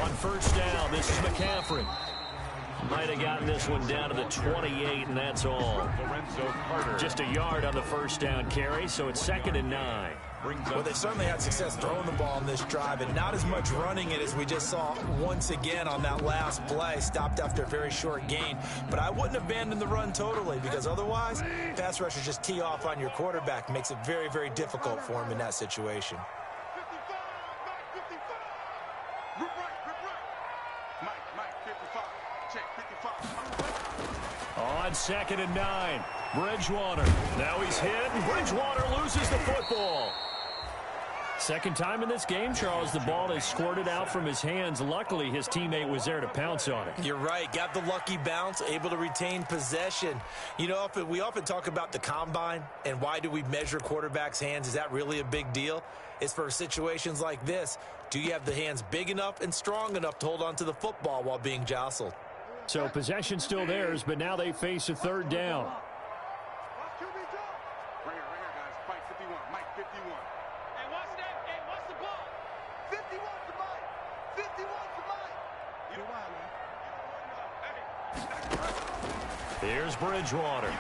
On 1st down, this is McCaffrey. Might have gotten this one down to the 28, and that's all. Just a yard on the 1st down carry, so it's 2nd and 9.
Well, they certainly had success throwing the ball in this drive, and not as much running it as we just saw once again on that last play. Stopped after a very short gain. But I wouldn't abandon the run totally, because otherwise, pass rushers just tee off on your quarterback. Makes it very, very difficult for him in that situation.
On 2nd and 9, Bridgewater. Now he's hit, and Bridgewater loses the football. Second time in this game, Charles, the ball has squirted out from his hands. Luckily, his teammate was there to pounce on it.
You're right. Got the lucky bounce, able to retain possession. You know, we often talk about the combine and why do we measure quarterbacks' hands. Is that really a big deal? It's for situations like this. Do you have the hands big enough and strong enough to hold on to the football while being jostled?
So possession still theirs, but now they face a 3rd down. Here's Bridgewater.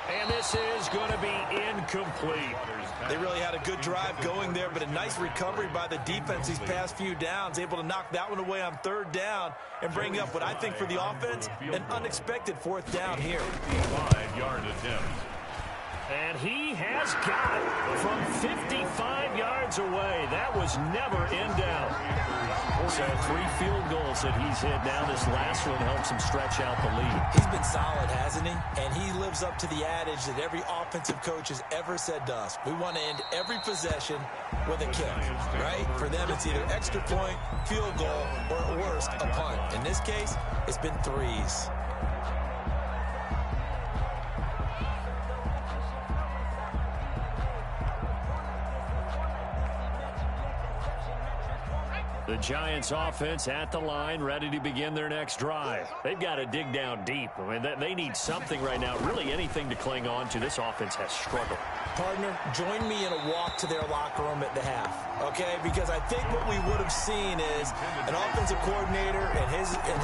And this is going to be incomplete.
They really had a good drive going there, but a nice recovery by the defense these past few downs, able to knock that one away on 3rd down and bring up what I think for the offense, an unexpected 4th down here.
5-yard attempt.
And he has got it from 55 yards away. That was never in doubt. So 3 field goals that he's hit now. This last one helps him stretch out the lead.
He's been solid, hasn't he? And he lives up to the adage that every offensive coach has ever said to us. We want to end every possession with a kick, right? For them, it's either extra point, field goal, or at worst, a punt. In this case, it's been 3s.
The Giants offense at the line, ready to begin their next drive. They've got to dig down deep. I mean, they need something right now, really anything to cling on to. This offense has struggled.
Partner, join me in a walk to their locker room at the half, okay? Because I think what we would have seen is an offensive coordinator and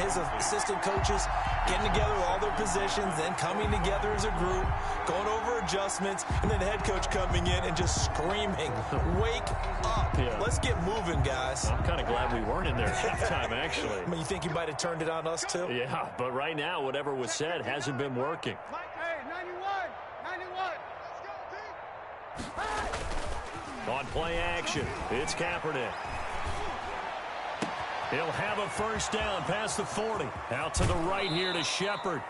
his assistant coaches getting together with all their positions, then coming together as a group, going over adjustments, and then the head coach coming in and just screaming, wake up. Yeah. Let's get moving, guys.
I'm kind of glad we weren't in there at halftime, actually.
I mean, you think he might have turned it on us, too?
Yeah, but right now, whatever was said hasn't been working. On play action, it's Kaepernick. He'll have a first down past the 40. Out to the right here to Shepard.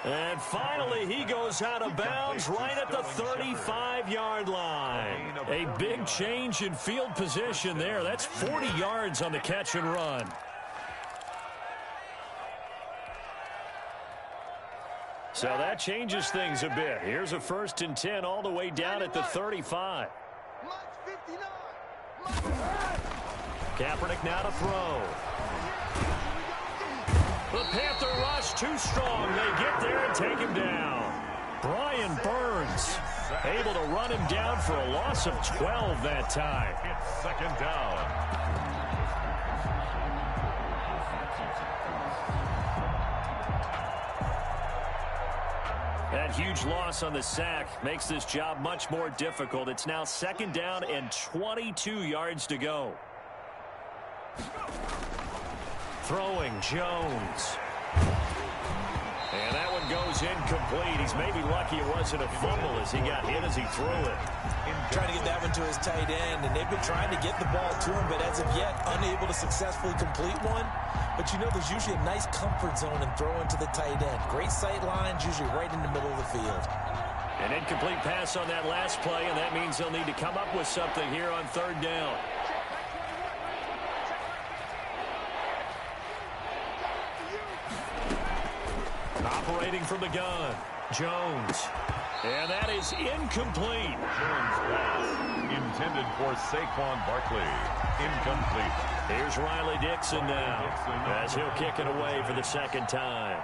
And finally, he goes out of bounds right at the 35-yard line. A big change in field position there. That's 40 yards on the catch and run. So that changes things a bit. Here's a 1st and 10 all the way down at the 35. Kaepernick now to throw. The Panther rush too strong. They get there and take him down. Brian Burns able to run him down for a loss of 12 that time.
It's second down.
That huge loss on the sack makes this job much more difficult. It's now second down and 22 yards to go. Throwing Jones. And that one goes incomplete. He's maybe lucky it wasn't a fumble as he got hit as he threw it.
Trying to get that one to his tight end, and they've been trying to get the ball to him, but as of yet, unable to successfully complete one. But you know there's usually a nice comfort zone in throwing to the tight end. Great sight lines, usually right in the middle of the field.
An incomplete pass on that last play, and that means they'll need to come up with something here on third down. Operating from the gun, Jones. And that is incomplete.
Jones pass intended for Saquon Barkley. Incomplete.
Here's Riley Dixon now as he'll kick it away for the second time.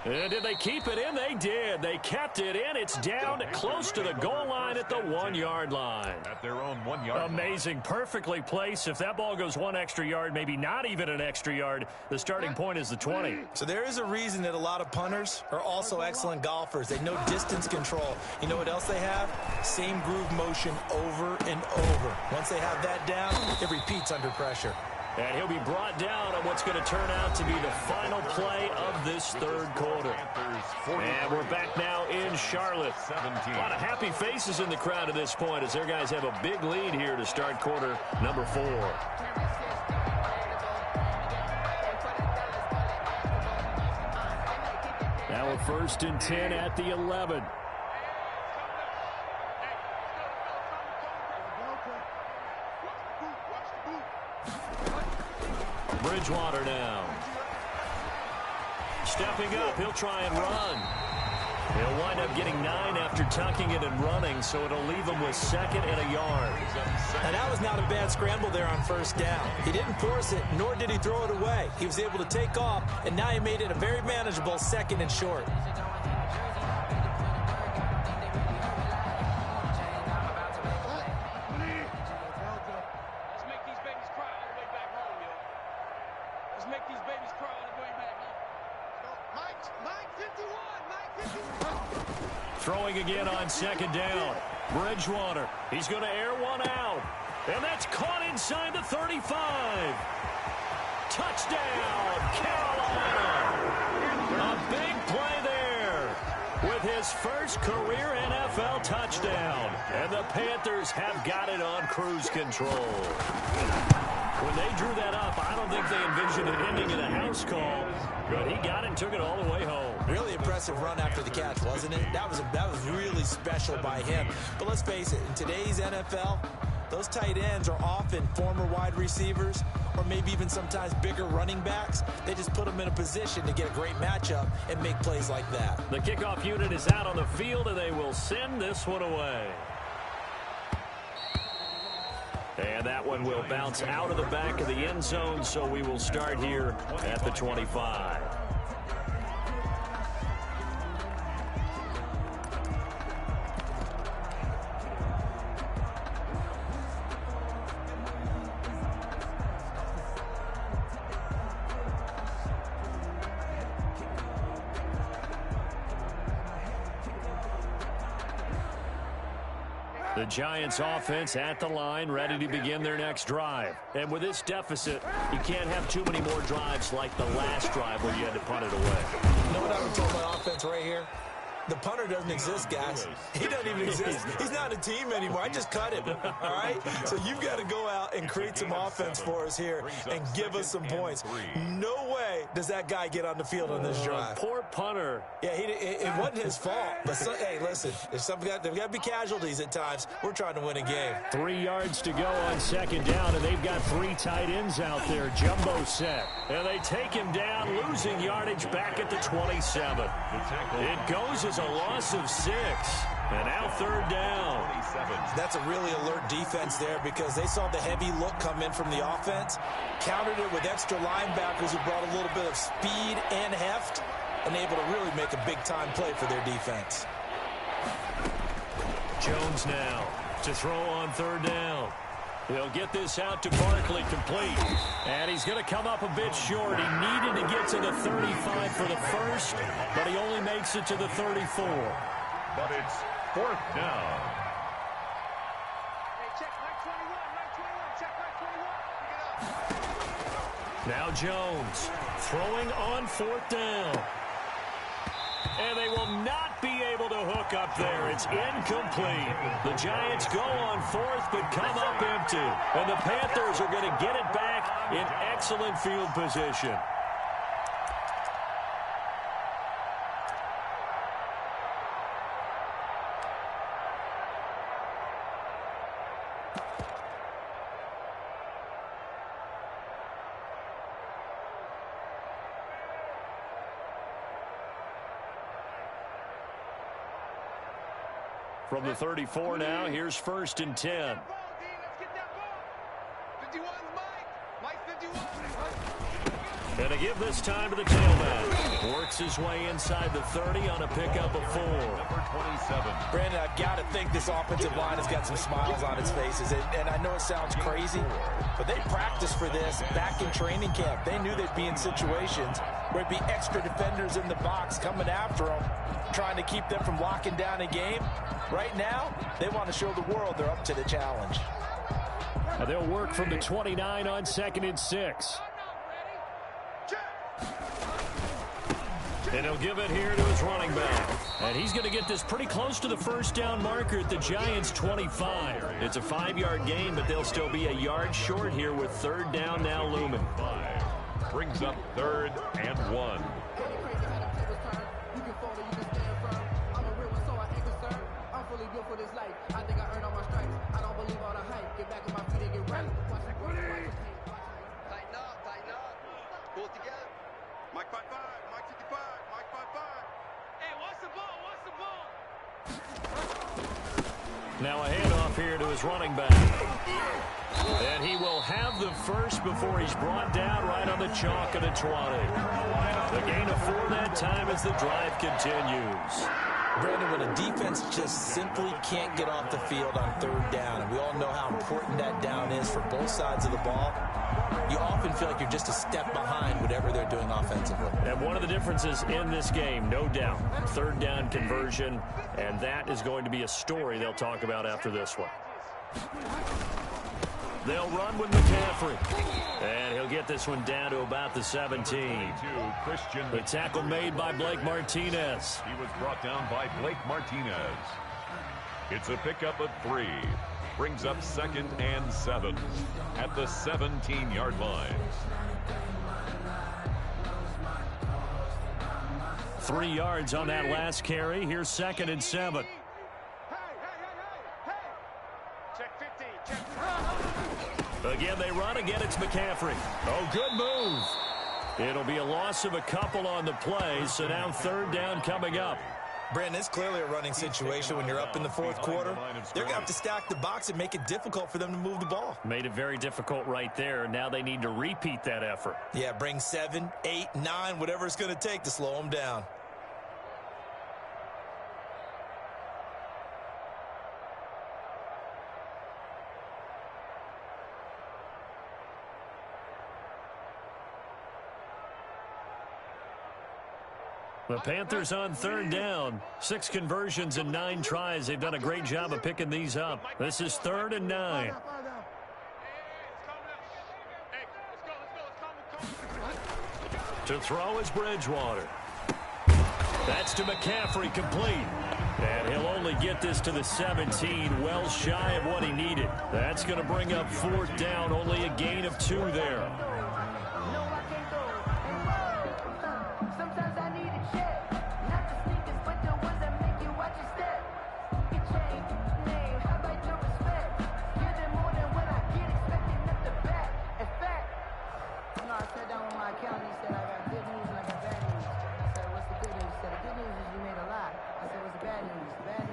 And did they keep it in? They did. They kept it in. It's down close to the goal line at the 1-yard line.
At their own 1-yard line.
Amazing. Perfectly placed. If that ball goes one extra yard, maybe not even an extra yard, the starting point is the 20.
So there is a reason that a lot of punters are also excellent golfers. They know distance control. You know what else they have? Same groove motion over and over. Once they have that down, it repeats under pressure.
And he'll be brought down on what's going to turn out to be the final play of this third quarter. And we're back now in Charlotte. A lot of happy faces in the crowd at this point as their guys have a big lead here to start quarter number 4. Now a 1st and 10 at the 11. Bridgewater now. Stepping up, he'll try and run. He'll wind up getting 9 after tucking it and running, so it'll leave him with 2nd and a yard.
And that was not a bad scramble there on 1st down. He didn't force it, nor did he throw it away. He was able to take off, and now he made it a very manageable 2nd and short.
Throwing again on 2nd down. Bridgewater. He's going to air one out. And that's caught inside the 35. Touchdown, Carolina. A big play there with his first career NFL touchdown. And the Panthers have got it on cruise control. When they drew that up, I don't think they envisioned it ending in a house call, but he got it and took it all the way home.
Really impressive run after the catch, wasn't it? That was really special by him. But let's face it, in today's NFL, those tight ends are often former wide receivers or maybe even sometimes bigger running backs. They just put them in a position to get a great matchup and make plays like that.
The kickoff unit is out on the field, and they will send this one away. And that one will bounce out of the back of the end zone, so we will start here at the 25. The Giants offense at the line, ready to begin their next drive. And with this deficit, you can't have too many more drives like the last drive where you had to punt it away.
You know what I would tell my offense right here? The punter doesn't exist, guys. He doesn't even exist. He's not a team anymore. I just cut him, all right? So you've got to go out and create some offense for us here and give us some points. No way does that guy get on the field on this drive.
Poor punter.
Yeah, it wasn't his fault. But, hey, listen, there's got to be casualties at times. We're trying to win a game.
3 yards to go on second down, and they've got 3 tight ends out there. Jumbo set. And they take him down, losing yardage back at the 27. It goes as a loss of 6. And now third down.
That's a really alert defense there because they saw the heavy look come in from the offense, countered it with extra linebackers who brought a little bit of speed and heft, and able to really make a big-time play for their defense.
Jones now to throw on third down. They'll get this out to Barkley, complete. And he's going to come up a bit short. He needed to get to the 35 for the first, but he only makes it to the 34.
But it's fourth down.
Hey, check Mike 21, check Mike 21.
Now Jones throwing on fourth down. And they will not be able to hook up there. It's incomplete. The Giants go on fourth, but come up empty. And the Panthers are going to get it back in excellent field position. From the 34 now, here's first and 10.
Let's get that ball. 51's Mike. Mike 51.
And to give this time to the tailback. Works his way inside the 30 on a pickup of 4.
Number 27.
Brandon, I've got to think this offensive line has got some smiles on its faces. And I know it sounds crazy, but they practiced for this back in training camp. They knew they'd be in situations where it'd be extra defenders in the box coming after them, trying to keep them from locking down a game. Right now, they want to show the world they're up to the challenge.
And they'll work from the 29 on second and 6. And he'll give it here to his running back. And he's going to get this pretty close to the first down marker at the Giants' 25. It's a 5-yard gain, but they'll still be a yard short here with third down now looming.
5 brings up third and 1.
Tighten up. Pull it together. Mike 55, Mike 55, Mike 55. Hey, what's the ball?
Now a handoff here to his running back. And he will have the first before he's brought down right on the chalk of the 20. The gain of 4 that time as the drive continues.
Brandon, when a defense just simply can't get off the field on third down, and we all know how important that down is for both sides of the ball, you often feel like you're just a step behind whatever they're doing offensively.
And one of the differences in this game, no doubt, third down conversion, and that is going to be a story they'll talk about after this one. They'll run with McCaffrey. And he'll get this one down to about the 17. The tackle made by Blake Martinez.
He was brought down by Blake Martinez. It's a pickup of 3. Brings up second and 7 at the 17-yard line.
3 yards on that last carry. Here's second and 7.
Check 50, check.
Again, they run. Again, it's McCaffrey. Oh, good move. It'll be a loss of a couple on the play, so now third down coming up.
Brandon, it's clearly a running situation when you're up in the fourth quarter. They're going to have to stack the box and make it difficult for them to move the ball.
Made it very difficult right there. Now they need to repeat that effort.
Yeah, bring 7, 8, 9, whatever it's going to take to slow them down.
The Panthers on third down. 6 conversions and 9 tries. They've done a great job of picking these up. This is third and 9. To throw is Bridgewater. That's to McCaffrey, complete. And he'll only get this to the 17, well shy of what he needed. That's going to bring up 4th down, only a gain of 2 there.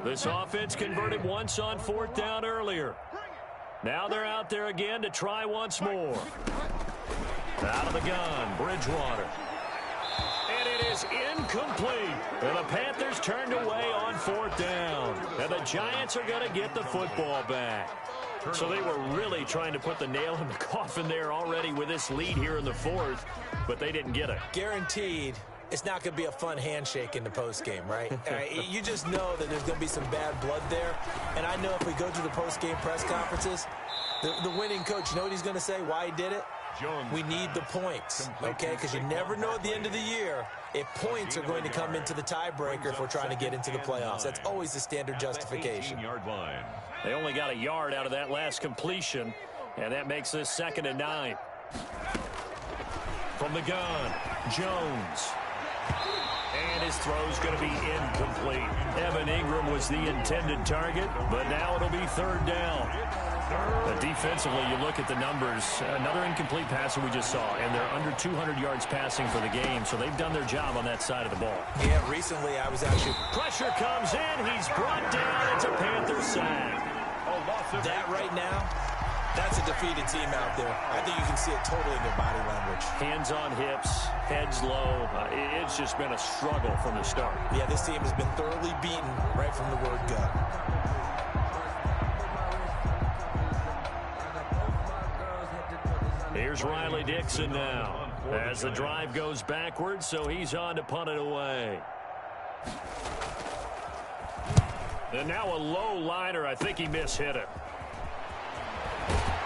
This offense converted once on 4th down earlier. Now they're out there again to try once more. Out of the gun, Bridgewater. And it is incomplete. And the Panthers turned away on 4th down. And the Giants are going to get the football back. So they were really trying to put the nail in the coffin there already with this lead here in the 4th, but they didn't get it.
Guaranteed. It's not going to be a fun handshake in the postgame, right? You just know that there's going to be some bad blood there. And I know if we go to the postgame press conferences, the winning coach, you know what he's going to say, why he did it? We need the points, okay? Because you never know at the end of the year if points are going to come into the tiebreaker if we're trying to get into the playoffs. That's always the standard justification.
They only got a yard out of that last completion, and that makes this 2nd and 9. From the gun, Jones. And his throw's going to be incomplete. Evan Ingram was the intended target, but now it'll be 3rd down. Defensively, you look at the numbers. Another incomplete passer we just saw, and they're under 200 yards passing for the game, so they've done their job on that side of the ball.
Yeah, recently I was actually...
Pressure comes in. He's brought down. It's a Panther sack.
That right now, that's a defeated team out there. I think you can see it totally in their body language.
Hands on hips, heads low. It's just been a struggle from the start.
Yeah, this team has been thoroughly beaten right from the word go.
Here's Riley Dixon now as the drive goes backwards, so he's on to punt it away. And now a low liner. I think he mishit it.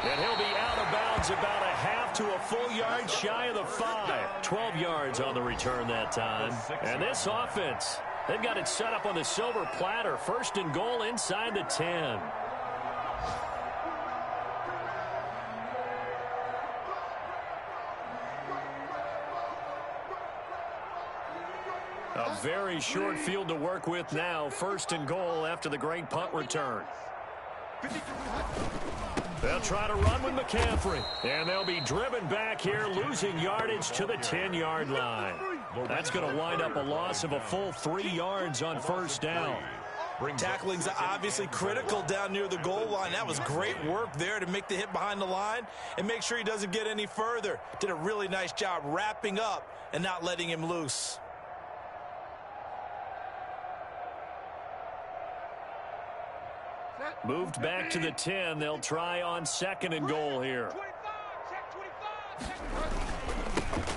And he'll be out of bounds about a half to a full yard shy of the 5. 12 yards on the return that time. And this offense, they've got it set up on the silver platter. 1st and goal inside the 10. A very short field to work with now. 1st and goal after the great punt return. They'll try to run with McCaffrey. And they'll be driven back here, losing yardage to the 10-yard line. That's going to wind up a loss of a full 3 yards on 1st down.
Tackling's obviously critical down near the goal line. That was great work there to make the hit behind the line and make sure he doesn't get any further. Did a really nice job wrapping up and not letting him loose.
Moved back to the 10. They'll try on 2nd and goal here.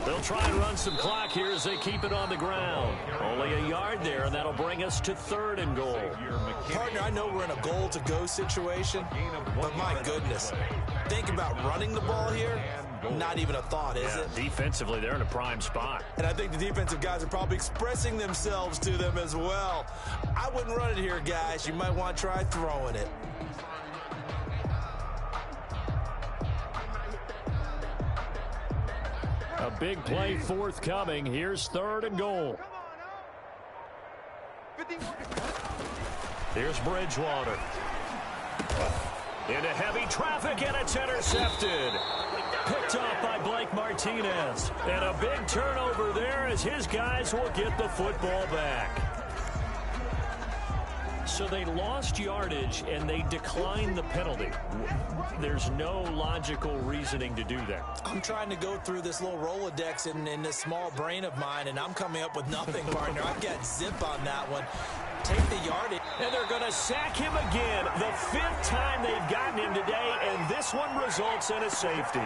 They'll try and run some clock here as they keep it on the ground. Only a yard there, and that'll bring us to 3rd and goal.
Partner, I know we're in a goal-to-go situation, but my goodness, think about running the ball here. Not even a thought, is it?
Defensively, they're in a prime spot.
And I think the defensive guys are probably expressing themselves to them as well. I wouldn't run it here, guys. You might want to try throwing it.
A big play forthcoming. Here's 3rd and goal. Here's Bridgewater. Into heavy traffic, and it's intercepted. Picked off by Blake Martinez. And a big turnover there as his guys will get the football back. So they lost yardage, and they declined the penalty. There's no logical reasoning to do that.
I'm trying to go through this little Rolodex in this small brain of mine, and I'm coming up with nothing, partner. I've got zip on that one. Take the yardage.
And they're going to sack him again. The 5th time they've gotten him today, and this one results in a safety.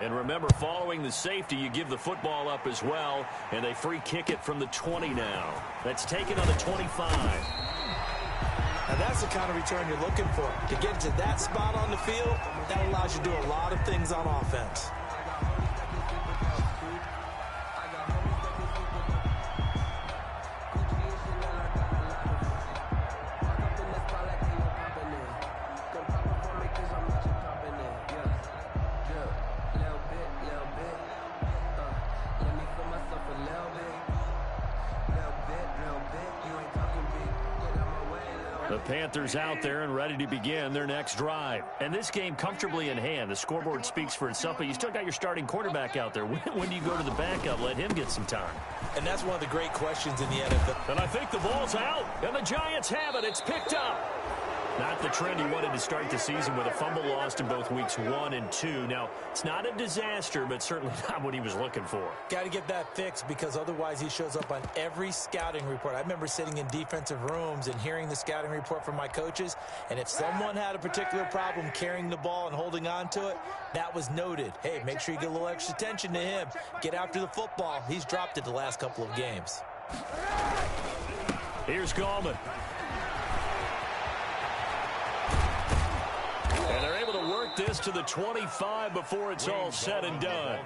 And remember, following the safety, you give the football up as well, and they free kick it from the 20 now. That's taken on the 25.
And that's the kind of return you're looking for. To get to that spot on the field, that allows you to do a lot of things on offense.
The Panthers out there and ready to begin their next drive. And this game comfortably in hand. The scoreboard speaks for itself, but you still got your starting quarterback out there. When do you go to the backup? Let him get some time.
And that's one of the great questions in the NFL.
And I think the ball's out, and the Giants have it. It's picked up. Not the trend he wanted to start the season with a fumble lost in both weeks 1 and 2. Now, it's not a disaster, but certainly not what he was looking for.
Got to get that fixed because otherwise he shows up on every scouting report. I remember sitting in defensive rooms and hearing the scouting report from my coaches, and if someone had a particular problem carrying the ball and holding on to it, that was noted. Hey, make sure you get a little extra attention to him. Get after the football. He's dropped it the last couple of games.
Here's Gallman. And they're able to work this to the 25 before it's all said and done.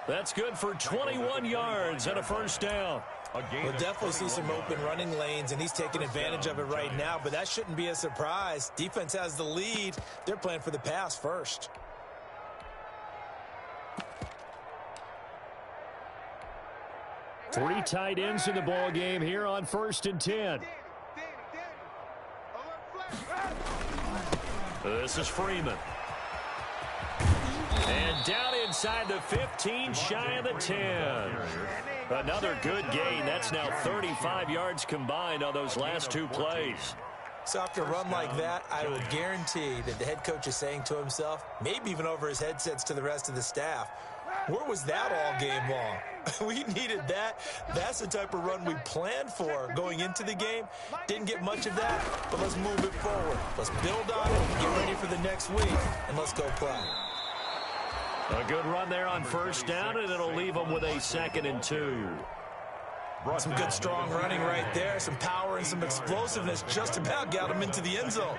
That's good for 21 yards and a first down.
We'll definitely see some open running lanes, and he's taking advantage of it right now, but that shouldn't be a surprise. Defense has the lead. They're playing for the pass first.
Three tight ends in the ball game here on 1st and 10. This is Freeman. And down inside the 15, shy of the 10. Another good gain. That's now 35 yards combined on those last two plays.
So after a run like that, I would guarantee that the head coach is saying to himself, maybe even over his headsets to the rest of the staff, where was that all game long? We needed that. That's the type of run we planned for going into the game. Didn't get much of that, but let's move it forward. Let's build on it, get ready for the next week, and let's go play.
A good run there on first down, and it'll leave them with a 2nd and 2.
Some good strong running right there. Some power and some explosiveness just about got him into the end zone.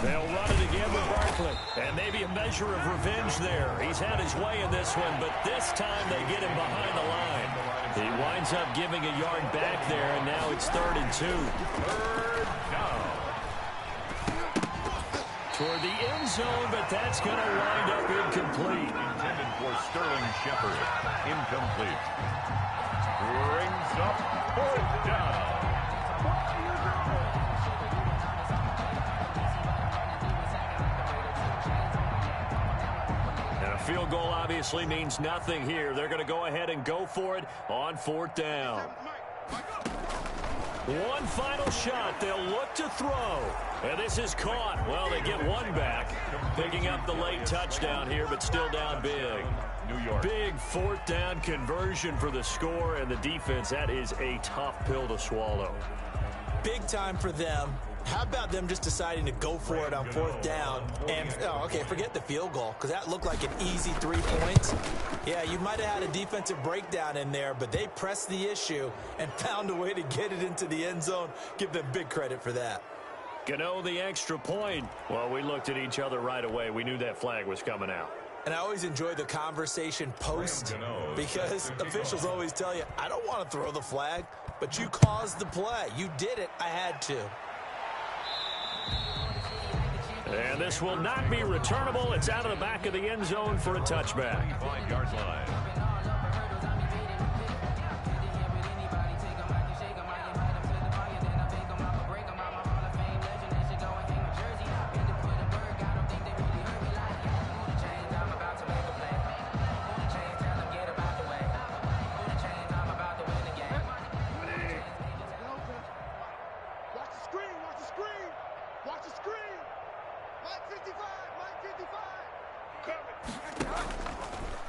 They'll run it again with Barkley. And maybe a measure of revenge there. He's had his way in this one, but this time they get him behind the line. He winds up giving a yard back there, and now it's 3rd and 2.
Third down.
Toward the end zone, but that's going to wind up incomplete.
Intended for Sterling Shepard. Incomplete. Brings up 4th down.
Field goal obviously means nothing here. They're going to go ahead and go for it on 4th down. One final shot. They'll look to throw. And this is caught. Well, they get one back. Picking up the late touchdown here, but still down big.
New York.
Big 4th down conversion for the score, and the defense, that is a tough pill to swallow.
Big time for them. How about them just deciding to go for it on 4th down? And, okay, forget the field goal, because that looked like an easy 3 points. Yeah, you might have had a defensive breakdown in there, but they pressed the issue and found a way to get it into the end zone. Give them big credit for that.
Gano, the extra point. Well, we looked at each other right away. We knew that flag was coming out.
And I always enjoy the conversation post, because officials always tell you, I don't want to throw the flag, but you caused the play. You did it. I had to.
And this will not be returnable. It's out of the back of the end zone for a touchback.
5-yard line.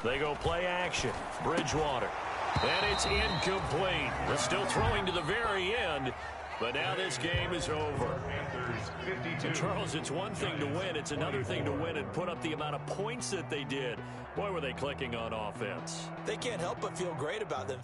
They go play action. Bridgewater. And it's incomplete. They're still throwing to the very end. But now this game is over. And Charles, it's one thing to win. It's another thing to win and put up the amount of points that they did. Boy, were they clicking on offense.
They can't help but feel great about them.